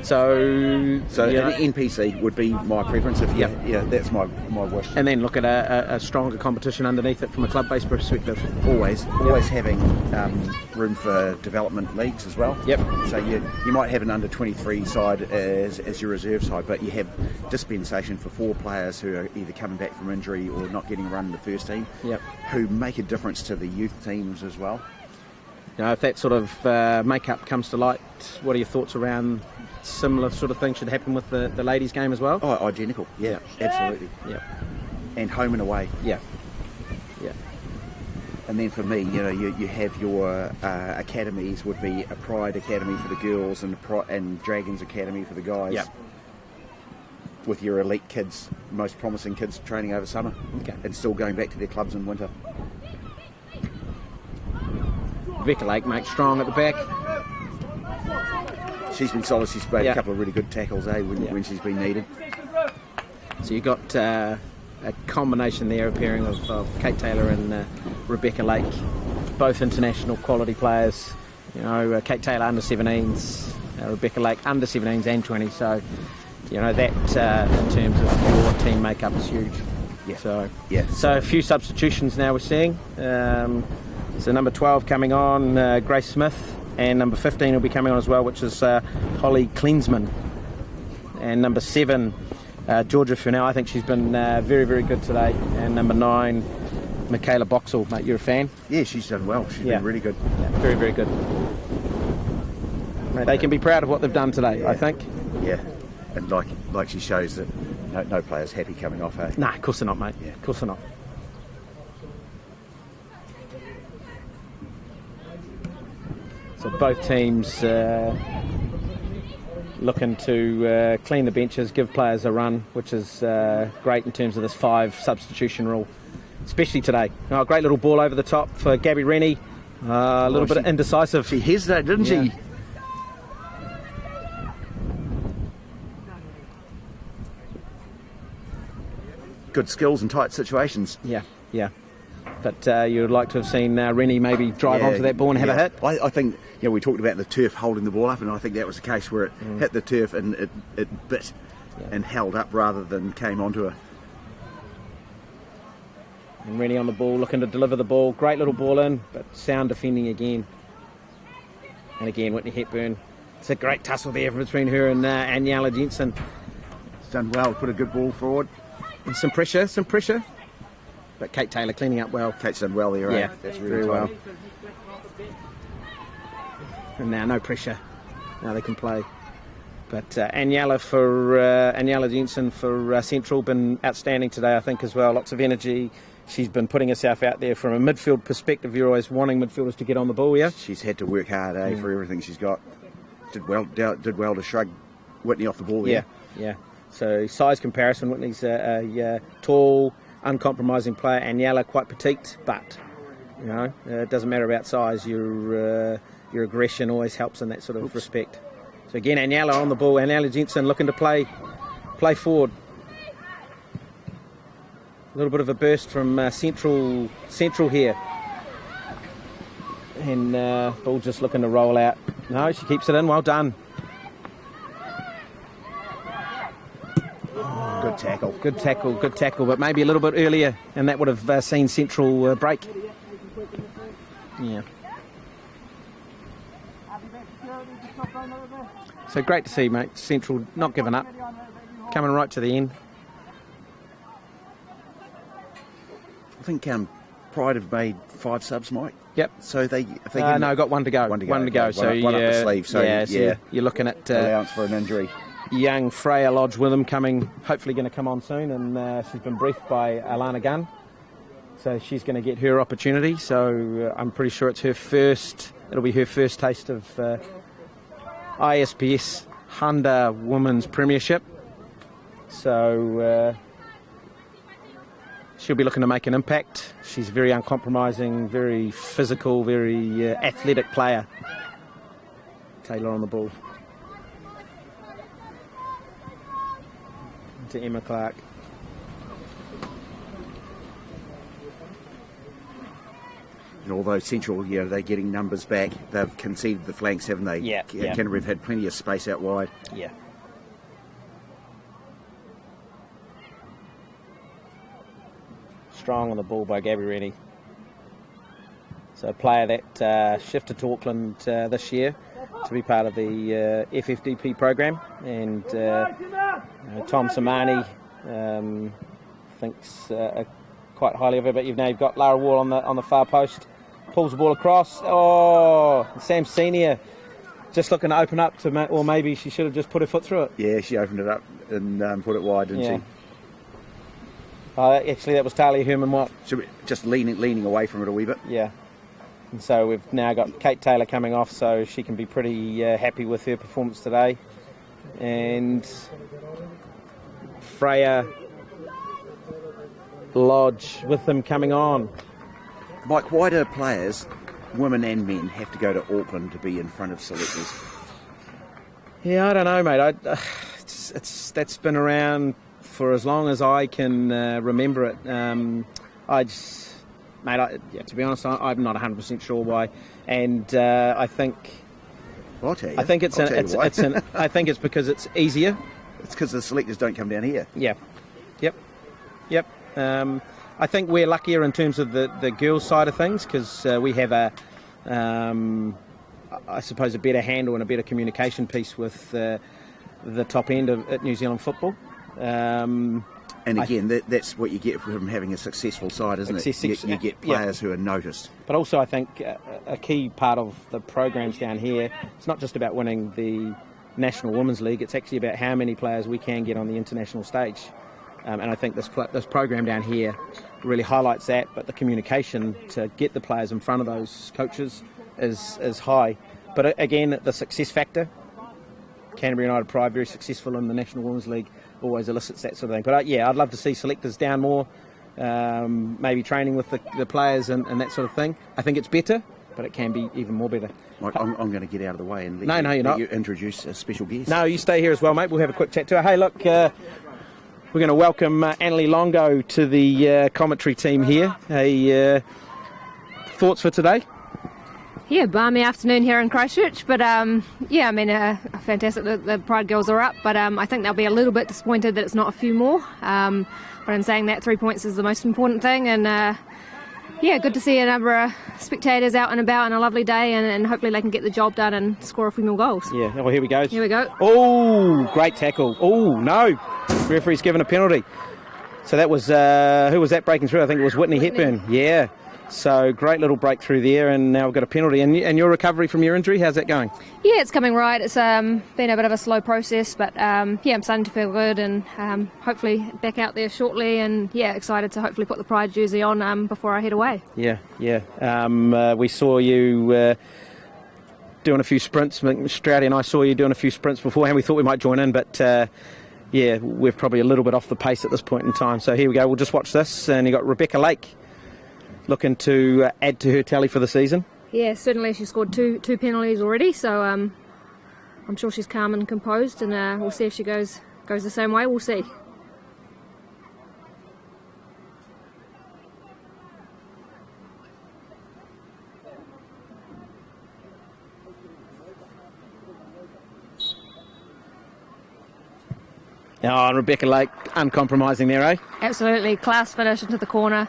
S1: So
S2: an NPC would be my preference. That's my wish.
S1: And then look at a stronger competition underneath it from a club-based perspective.
S2: Always having room for development leagues as well.
S1: Yep.
S2: So you might have an under-23 side as your reserve side, but you have dispensation for 4 players who are either coming back from injury or not getting a run in the first team.
S1: Yep.
S2: Who make a difference to the youth teams as well.
S1: If that sort of makeup comes to light, what are your thoughts around similar sort of thing should happen with the ladies' game as well?
S2: Oh, identical. Yeah, absolutely.
S1: Yeah.
S2: And home and away.
S1: Yeah.
S2: And then for me, you have your academies would be a Pride Academy for the girls and Dragons Academy for the guys.
S1: Yeah.
S2: With your elite kids, most promising kids training over summer.
S1: Okay.
S2: And still going back to their clubs in winter.
S1: Rebecca Lake makes strong at the back.
S2: She's been solid. She's made a couple of really good tackles, when she's been needed.
S1: So you've got a combination there, a pairing of Kate Taylor and Rebecca Lake, both international quality players. Kate Taylor under 17s, Rebecca Lake under 17s and 20s. So that in terms of your team makeup is huge.
S2: Yeah.
S1: So a few substitutions now we're seeing. So number 12 coming on, Grace Smith, and number 15 will be coming on as well, which is Holly Klinsman. And number 7, Georgia Furnell. I think she's been very, very good today. And number 9, Michaela Boxall. Mate, you're a fan?
S2: Yeah, she's done well. She's been really good.
S1: Yeah, very, very good. Mate, they can be proud of what they've done today, I think.
S2: Yeah, and like she shows that no player's happy coming off, eh?
S1: Nah, of course they're not, mate.
S2: Yeah.
S1: Of course they're not. So both teams looking to clean the benches, give players a run, which is great in terms of this 5 substitution rule, especially today. Oh, great little ball over the top for Gabby Rennie. A little bit indecisive.
S2: She hesitated, didn't she? Good skills in tight situations.
S1: Yeah. But you'd like to have seen Rennie maybe drive onto that ball and have a hit.
S2: I think we talked about the turf holding the ball up, and I think that was the case where it hit the turf and it bit and held up rather than came onto her.
S1: And Rennie on the ball, looking to deliver the ball. Great little ball in, but sound defending again. And again, Whitney Hepburn. It's a great tussle there between her and Aniela Jensen.
S2: She's done well, put a good ball forward.
S1: And some pressure. But Kate Taylor cleaning up well.
S2: Kate's done well there,
S1: yeah,
S2: That's
S1: really well. And now no pressure. Now they can play. But Aniela Jensen for Central, been outstanding today, I think, as well. Lots of energy. She's been putting herself out there from a midfield perspective. You're always wanting midfielders to get on the ball, yeah?
S2: She's had to work hard, for everything she's got. Did well to shrug Whitney off the ball there.
S1: Yeah. So size comparison, Whitney's a tall, uncompromising player. Aniela quite petite, but it doesn't matter about size. Your aggression always helps in that sort of respect. So again, Aniela on the ball. Aniela Jensen looking to play forward. A little bit of a burst from Central here. And ball just looking to roll out. No, she keeps it in. Well done. Good tackle, but maybe a little bit earlier, and that would have seen Central break. Yeah. So great to see, mate. Central not giving up, coming right to the end.
S2: I think Pride have made 5 subs, Mike.
S1: Yep.
S2: So they
S1: got one to go. One to go. So
S2: one up the sleeve. So
S1: you're looking at
S2: allowance for an injury.
S1: Young Freya Lodge with hopefully going to come on soon, and she's been briefed by Alana Gunn. So she's going to get her opportunity. So I'm pretty sure it'll be her first taste of ISPS Handa Women's Premiership. So she'll be looking to make an impact. She's very uncompromising, very physical, very athletic player. Taylor on the ball. To Emma Clark.
S2: And although Central, they're getting numbers back, they've conceded the flanks, haven't they?
S1: Yeah.
S2: Canterbury have had plenty of space out wide.
S1: Yeah. Strong on the ball by Gabby Rennie. So a player that shifted to Auckland this year to be part of the FFDP program, and Tom Samani thinks quite highly of her. But you've got Lara Wall on the far post, pulls the ball across. Oh, Sam Senior just looking to open up or maybe she should have just put her foot through it.
S2: Yeah, she opened it up and put it wide, didn't she?
S1: Actually, that was Talia Herman-Watt.
S2: So just leaning away from it a wee bit.
S1: Yeah. And so we've now got Kate Taylor coming off, so she can be pretty happy with her performance today. And Freya Lodge with them coming on.
S2: Mike, why do players, women and men, have to go to Auckland to be in front of selectors?
S1: Yeah, I don't know, mate. That's been around for as long as I can remember it. To be honest, I'm not 100% sure why, and I think.
S2: Well, I'll tell you.
S1: I think I think it's because it's easier.
S2: It's because the selectors don't come down here.
S1: Yeah. Yep. I think we're luckier in terms of the girls' side of things because we have I suppose, a better handle and a better communication piece with the top end at New Zealand football.
S2: And again, that's what you get from having a successful side, isn't it? You get players who are noticed.
S1: But also I think a key part of the programs down here, it's not just about winning the National Women's League, it's actually about how many players we can get on the international stage. And I think this program down here really highlights that, but the communication to get the players in front of those coaches is high. But again, the success factor, Canterbury United Pride, very successful in the National Women's League, always elicits that sort of thing. But I'd love to see selectors down more, maybe training with the players and that sort of thing. I think it's better, but it can be even more better.
S2: Mike, I'm going to get out of the way and
S1: you're not.
S2: You introduce a special guest.
S1: No, you stay here as well, mate. We'll have a quick chat to her. Hey, look, we're going to welcome Annalie Longo to the commentary team here. Hey, thoughts for today?
S3: Yeah, balmy afternoon here in Christchurch, but fantastic that the Pride girls are up, but I think they'll be a little bit disappointed that it's not a few more, but in saying that, 3 points is the most important thing, and good to see a number of spectators out and about on a lovely day, and hopefully they can get the job done and score a few more goals.
S1: Yeah, well, here we go.
S3: Here we go.
S1: Oh, great tackle. Oh, no. Referee's given a penalty. So that was, who was that breaking through? I think it was Whitney Hepburn. Yeah. So great little breakthrough there, and now we've got a penalty. And your recovery from your injury, how's that going? Yeah,
S3: it's coming right. It's been a bit of a slow process, but I'm starting to feel good, and hopefully back out there shortly, and excited to hopefully put the Pride jersey on before I head away. Yeah.
S1: We saw you doing a few sprints. Stroudy and I saw you doing a few sprints beforehand. We thought we might join in, but we're probably a little bit off the pace at this point in time. So here we go. We'll just watch this, and you got Rebecca Lake looking to add to her tally for the season.
S3: Yeah, certainly she scored two penalties already, so I'm sure she's calm and composed, and we'll see if she goes the same way. We'll see.
S1: Oh, and Rebecca Lake, uncompromising there, eh?
S3: Absolutely, class finish into the corner.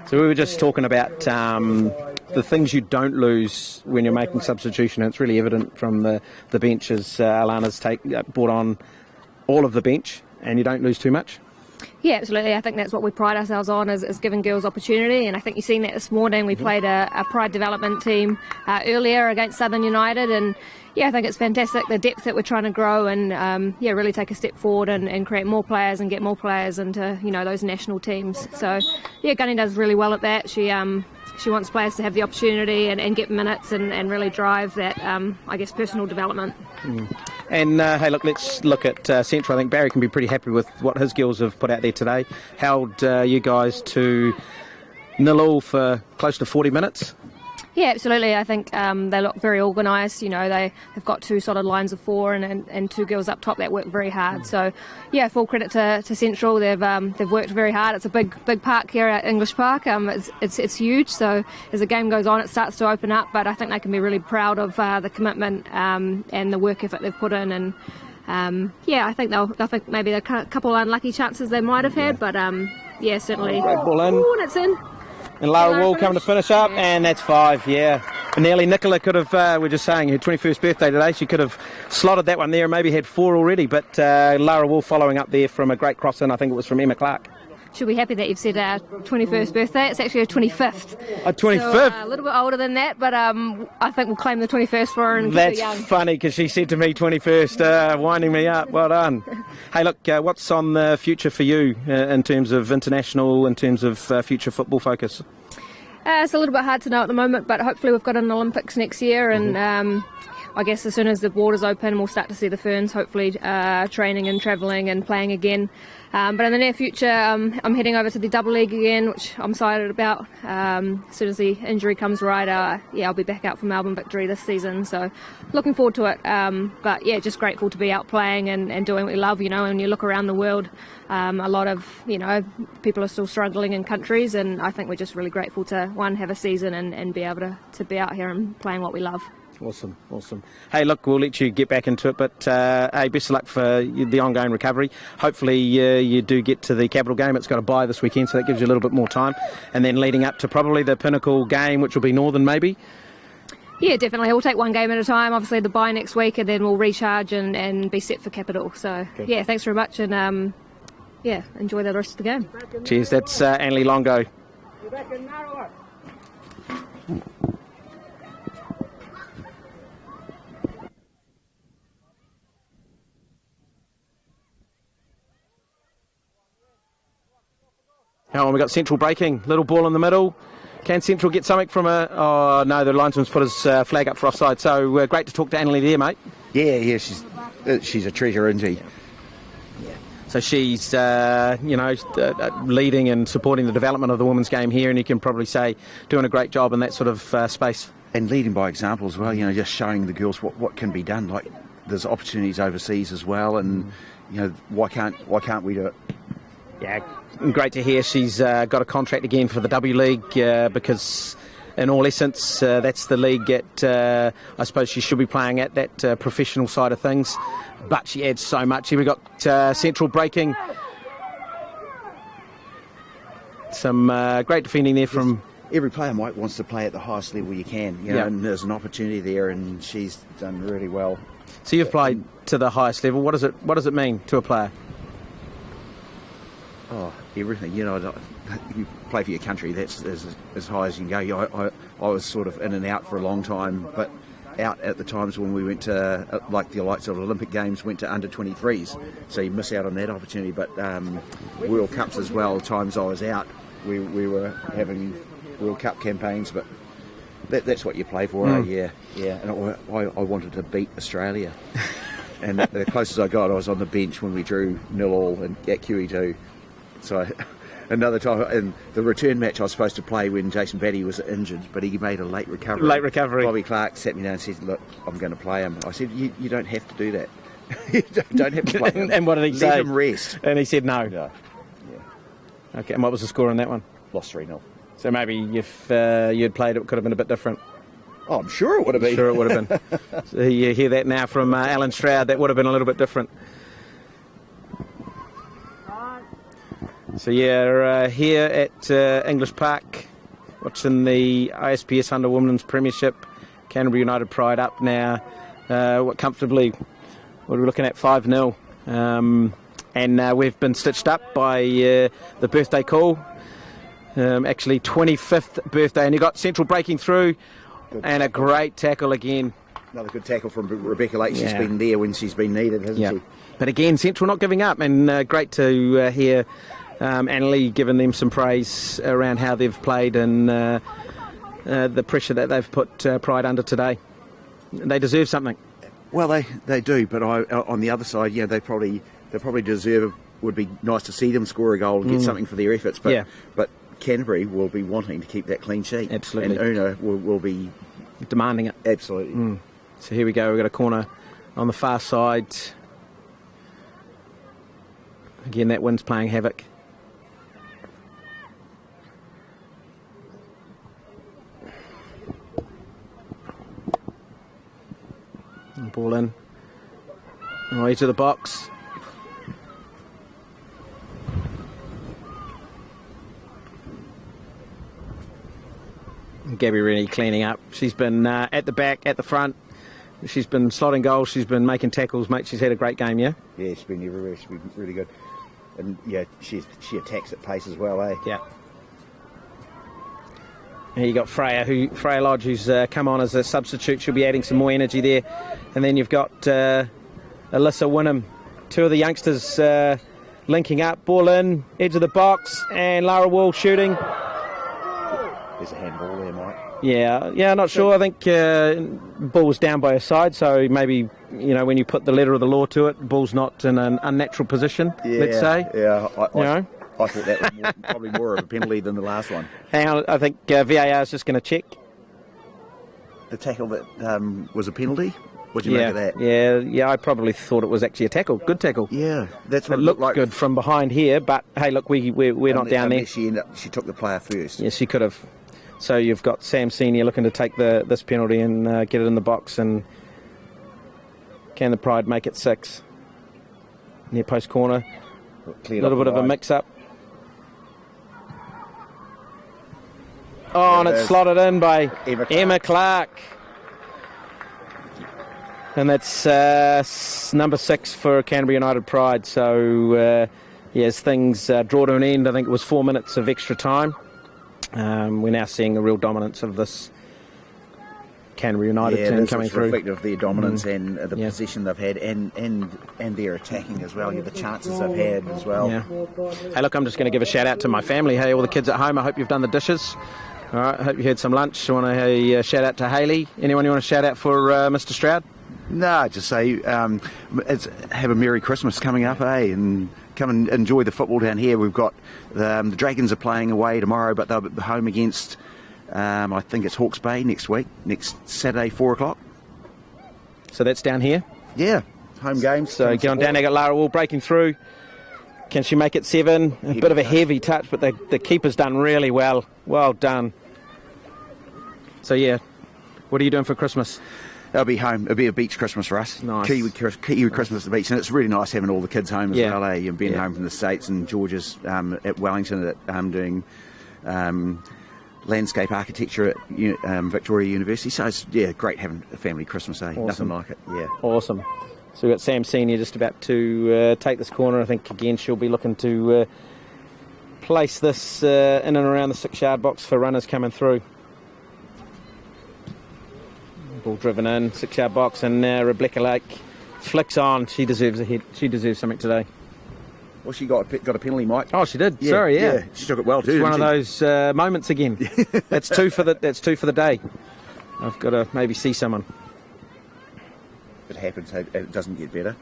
S1: So we were just talking about the things you don't lose when you're making substitution, and it's really evident from the bench as Alana's brought on all of the bench, and you don't lose too much.
S3: Yeah, absolutely. I think that's what we pride ourselves on, is giving girls opportunity, and I think you've seen that this morning. We played a Pride development team earlier against Southern United, and yeah, I think it's fantastic, the depth that we're trying to grow, and really take a step forward and create more players and get more players into those national teams. So yeah, Gunny does really well at that. She wants players to have the opportunity and get minutes and really drive that, personal development.
S1: And hey, look, let's look at Central. I think Barry can be pretty happy with what his girls have put out there today. Held you guys to 0-0 for close to 40 minutes.
S3: Yeah, absolutely. I think they look very organised. They've got 2 solid lines of 4 and 2 girls up top that work very hard. So, yeah, full credit to Central. They've worked very hard. It's a big park here at English Park. It's huge. So as the game goes on, it starts to open up. But I think they can be really proud of the commitment and the work effort they've put in. And I think they'll think maybe a couple of unlucky chances they might have had. But certainly.
S1: Great ball in.
S3: Ooh, that's in.
S1: And Lara Wall coming to finish up, and that's 5, yeah. And nearly Nicola could have, we're just saying, her 21st birthday today, she could have slotted that one there and maybe had 4 already, but Lara Wall following up there from a great cross-in, I think it was from Emma Clark.
S3: She'll be happy that you've said our 21st birthday. It's actually her 25th.
S1: A 25th?
S3: So, a little bit older than that, but I think we'll claim the 21st for her and keep her young.
S1: That's funny, because she said to me 21st, winding me up. Well done. Hey, look, what's on the future for you in terms of international, in terms of future football focus?
S3: It's a little bit hard to know at the moment, but hopefully we've got an Olympics next year, and I guess as soon as the borders open, we'll start to see the Ferns hopefully training and travelling and playing again. But in the near future, I'm heading over to the Double League again, which I'm excited about. As soon as the injury comes right, I'll be back out for Melbourne Victory this season. So looking forward to it. But yeah, just grateful to be out playing and doing what we love. When you look around the world, a lot of people are still struggling in countries, and I think we're just really grateful to have a season and be able to be out here and playing what we love.
S1: Awesome. Hey, look, we'll let you get back into it, but hey, best of luck for the ongoing recovery. Hopefully you do get to the Capital game. It's got a bye this weekend, so that gives you a little bit more time. And then leading up to probably the Pinnacle game, which will be Northern maybe.
S3: Yeah, definitely. We'll take one game at a time. Obviously the bye next week, and then we'll recharge and be set for Capital. So, good. Yeah, thanks very much, and enjoy the rest of the game.
S1: Cheers. That's Annalie Longo. Now we've got Central breaking, little ball in the middle. Can Central get something from a... Oh, no, the linesman's put his flag up for offside. So great to talk to Annalie there, mate.
S2: Yeah, she's a treasure, isn't she?
S1: Yeah. So she's, leading and supporting the development of the women's game here, and you can probably say doing a great job in that sort of space.
S2: And leading by example as well, just showing the girls what can be done. Like, there's opportunities overseas as well, and, why can't we do it?
S1: Yeah, great to hear she's got a contract again for the W League because in all essence that's the league I suppose she should be playing at, that professional side of things, but she adds so much. Here we got Central breaking. Some great defending there from...
S2: Every player wants to play at the highest level you can, and there's an opportunity there, and she's done really well.
S1: So you've played to the highest level. What does it mean to a player?
S2: Oh, everything. You play for your country, that's as high as you can go. I was sort of in and out for a long time, but out at the times when we went to, like the likes of Olympic Games, went to under 23s, so you miss out on that opportunity. But World Cups as well, times I was out, we were having World Cup campaigns, but that's what you play for, yeah. And I wanted to beat Australia. And the closest I got, I was on the bench when we drew 0-0 at QE2. So another time, in the return match I was supposed to play when Jason Batty was injured, but he made a late recovery. Bobby Clark sat me down and said, "Look, I'm going to play him." I said, "You don't have to do that. You don't have to play him."
S1: And what did he say?
S2: Let him rest.
S1: And he said no.
S2: Yeah.
S1: Okay, and what was the score on that one?
S2: Lost 3-0.
S1: So maybe if you'd played, it could have been a bit different.
S2: Oh, I'm sure it would have been.
S1: Sure it would have been. So you hear that now from Alan Stroud, that would have been a little bit different. So yeah, here at English Park, watching the ISPS Handa Women's Premiership, Canterbury United Pride up now, comfortably, what are we looking at, 5-0. And we've been stitched up by the birthday call. Actually 25th birthday, and you got Central breaking through. Good and tackle. A great tackle again.
S2: Another good tackle from Rebecca Lake. She's been there when she's been needed, hasn't she?
S1: But again, Central not giving up, and great to hear Annalie giving them some praise around how they've played and the pressure that they've put Pride under today. They deserve something.
S2: Well, they do, but on the other side, they probably deserve. Would be nice to see them score a goal and get something for their efforts. But Canterbury will be wanting to keep that clean sheet.
S1: Absolutely.
S2: And Una will be
S1: demanding it.
S2: Absolutely.
S1: So here we go. We've got a corner on the far side. Again, that wind's playing havoc. Ball in. Right to the box. Gabby really cleaning up. She's been at the back, at the front. She's been slotting goals. She's been making tackles, mate. She's had a great game, yeah?
S2: Yeah, she's been everywhere. She's been really good. And, she attacks at pace as well, eh?
S1: Yeah. Here you got Freya Lodge, who's come on as a substitute. She'll be adding some more energy there. And then you've got Alyssa Wynnum. Two of the youngsters linking up. Ball in, edge of the box, and Lara Wall shooting.
S2: There's a handball there, Mike.
S1: Yeah, not sure. I think ball was down by her side, so maybe, when you put the letter of the law to it, ball's not in an unnatural position, let's say.
S2: Yeah, I thought that was probably more of a penalty than the last one.
S1: Hang on, I think VAR is just going to check.
S2: The tackle that was a penalty? What do you make of that?
S1: Yeah, I probably thought it was actually a tackle. Good tackle.
S2: Yeah, that's what
S1: it looked like. Good from behind here, but hey, look, we're not down there.
S2: She took the player first.
S1: Yes, she could have. So you've got Sam Senior looking to take this penalty and get it in the box, and can the Pride make it 6? Near post corner. A little bit of a mix-up. Oh, and it's slotted in by Emma Clark. And that's number 6 for Canterbury United Pride. So, as things draw to an end, I think it was 4 minutes of extra time. We're now seeing a real dominance of this Canterbury United team coming through.
S2: Reflective of their dominance and the position they've had, and their attacking as well. The chances they've had as well.
S1: Yeah. Hey, look, I'm just going to give a shout out to my family. Hey, all the kids at home, I hope you've done the dishes. All right, I hope you had some lunch. I want to shout out to Hayley. Anyone you want to shout out for Mr. Stroud?
S2: No, just say have a Merry Christmas coming up, and come and enjoy the football down here. We've got the Dragons are playing away tomorrow, but they'll be home against I think it's Hawke's Bay next Saturday 4 o'clock.
S1: So that's down here?
S2: Yeah, home games.
S1: So get on down there, got Lara Wall breaking through. Can she make it 7? A bit of a heavy touch, but the keeper's done really well. Well done. So yeah, what are you doing for Christmas?
S2: I'll be home. It'll be a beach Christmas for us.
S1: Nice.
S2: Kiwi Christmas at the beach, and it's really nice having all the kids home as well. And being home from the States, and George's at Wellington doing landscape architecture at Victoria University. So it's great having a family Christmas day. Awesome. Nothing like it. Yeah.
S1: Awesome. So we've got Sam Senior just about to take this corner. I think again she'll be looking to place this in and around the 6-yard box for runners coming through. Ball driven in, 6-yard box, and now Rebecca Lake flicks on. She deserves a hit. She deserves something today.
S2: Well, she got a penalty, Mike.
S1: Oh, she did. Yeah, sorry, yeah.
S2: She took it well too.
S1: It's one of those moments again. That's two for the day. I've got to maybe see someone.
S2: It happens. It doesn't get better.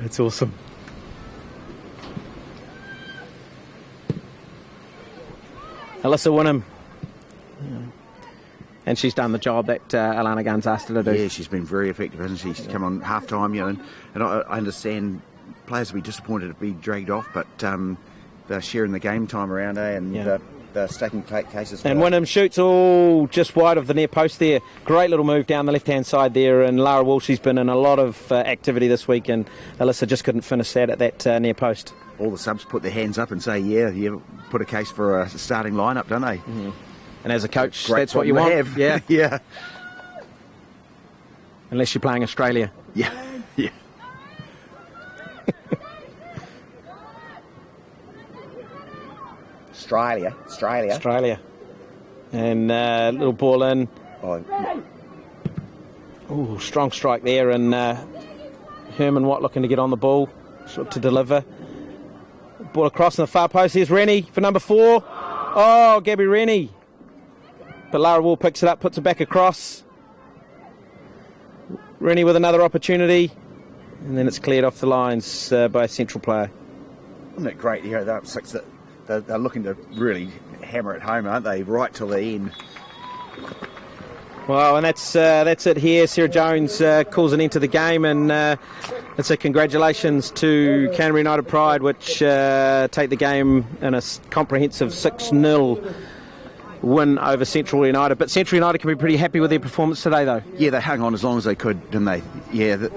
S1: That's awesome. Alyssa Wynnum. And she's done the job that Alana Gunn's asked her to do.
S2: Yeah, she's been very effective, hasn't she? She's come on half-time, and I understand players will be disappointed to be dragged off, but they're sharing the game time around, and they're stacking cases.
S1: And Wynnum shoots all just wide of the near post there. Great little move down the left-hand side there, and Lara Walsh, she's been in a lot of activity this week, and Alyssa just couldn't finish that at that near post.
S2: All the subs put their hands up and say, you put a case for a starting lineup, don't they?
S1: Mm-hmm. And as a coach, that's what you want.
S2: Have.
S1: Yeah.
S2: Yeah.
S1: Unless you're playing Australia.
S2: Yeah. Yeah. Australia.
S1: And little ball in.
S2: Oh,
S1: Ooh, strong strike there, and Herman Watt looking to get on the ball, to deliver. Ball across in the far post. Here's Rennie for number 4. Oh, Gabby Rennie. But Lara Wall picks it up, puts it back across. Rennie with another opportunity, and then it's cleared off the lines by a central player.
S2: isn't it great? You know, they're up 6. They're looking to really hammer it home, aren't they? Right till the end.
S1: Well, and that's it here. Sarah Jones calls an end to the game, and it's a congratulations to Canterbury United Pride, which take the game in a comprehensive 6-0 win over Central United. But Central United can be pretty happy with their performance today, though.
S2: Yeah, they hung on as long as they could, didn't they? Yeah,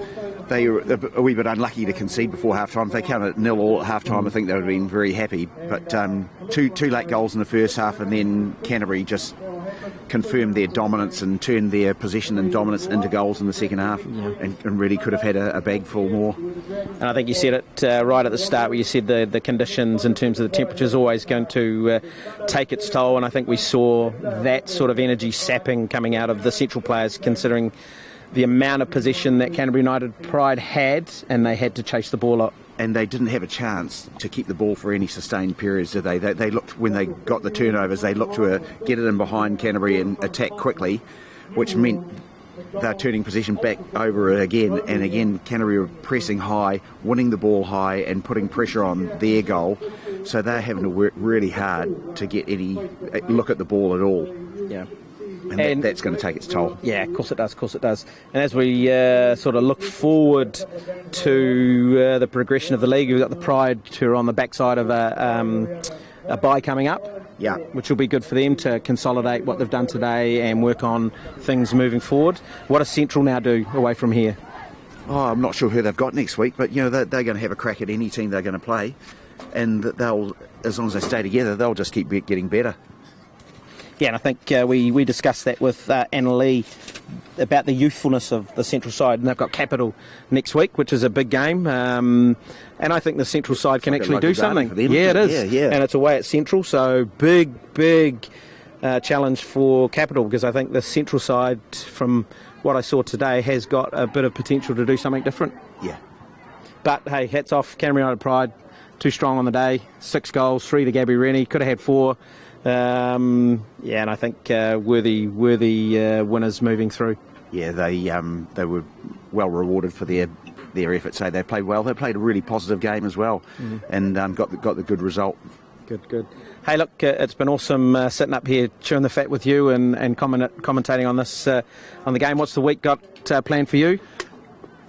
S2: they were a wee bit unlucky to concede before half-time. If they counted at 0-0 at half-time, I think they would have been very happy. But two late goals in the first half, and then Canterbury just confirmed their dominance and turned their possession and dominance into goals in the second half, and really could have had a bag full more.
S1: And I think you said it right at the start, where you said the conditions in terms of the temperature is always going to take its toll, and I think we saw that sort of energy sapping coming out of the Central players, considering the amount of possession that Canterbury United Pride had, and they had to chase the ball up.
S2: And they didn't have a chance to keep the ball for any sustained periods, did they? They looked, when they got the turnovers, they looked to get it in behind Canterbury and attack quickly, which meant they're turning possession back over again. And again, Canterbury were pressing high, winning the ball high and putting pressure on their goal. So they're having to work really hard to get any look at the ball at all.
S1: Yeah.
S2: And that's going to take its toll.
S1: Yeah, of course it does. And as we sort of look forward to the progression of the league, we've got the Pride who are on the backside of a bye coming up.
S2: Yeah,
S1: which will be good for them to consolidate what they've done today and work on things moving forward. What does Central now do away from here?
S2: Oh, I'm not sure who they've got next week, but you know they're going to have a crack at any team they're going to play, and they'll, as long as they stay together, they'll just keep getting better.
S1: Yeah, and I think we discussed that with Anna Lee about the youthfulness of the Central side, and they've got Capital next week, which is a big game, and I think the Central side can actually do something. Yeah, it is, and it's away at Central, so big challenge for Capital, because I think the Central side, from what I saw today, has got a bit of potential to do something different.
S2: Yeah.
S1: But hey, hats off Canterbury United Pride, too strong on the day, 6 goals, 3 to Gabby Rennie, could have had 4. And I think worthy winners moving through.
S2: Yeah, they were well rewarded for their efforts. They played well. They played a really positive game as well, and got the good result.
S1: Good. Hey, look, it's been awesome sitting up here chewing the fat with you and commentating on this on the game. What's the week got planned for you?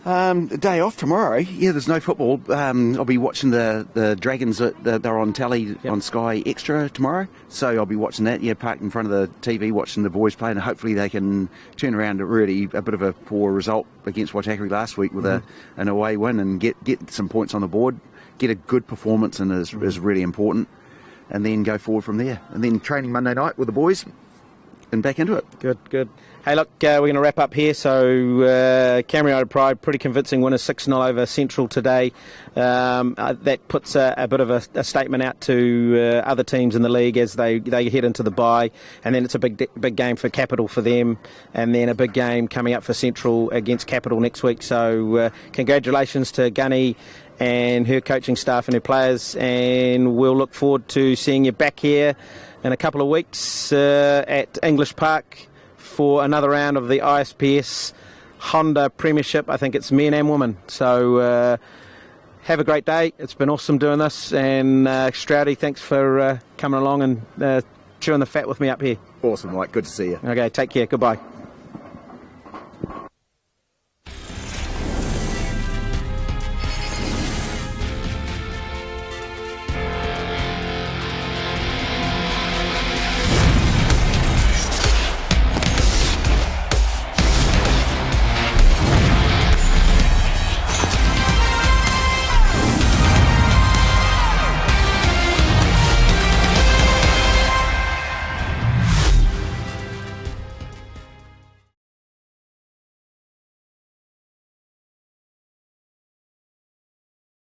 S2: Day off tomorrow. Yeah, there's no football. I'll be watching the Dragons. They're on telly on Sky Extra tomorrow, so I'll be watching that. Yeah, parked in front of the TV, watching the boys play, and hopefully they can turn around a bit of a poor result against Waitakere last week with an away win and get some points on the board, get a good performance, and is really important, and then go forward from there. And then training Monday night with the boys and back into it.
S1: Good. Hey, look, we're going to wrap up here. So, Canterbury United Pride, pretty convincing winner, 6-0 over Central today. That puts a bit of a statement out to other teams in the league as they head into the bye. And then it's a big game for Capital for them. And then a big game coming up for Central against Capital next week. So, congratulations to Gunny and her coaching staff and her players. And we'll look forward to seeing you back here in a couple of weeks at English Park for another round of the ISPS Handa Premiership. I think it's men and women. So have a great day. It's been awesome doing this. And Stroudy, thanks for coming along and chewing the fat with me up here.
S2: Awesome, Mike. Good to see you.
S1: Okay, take care. Goodbye.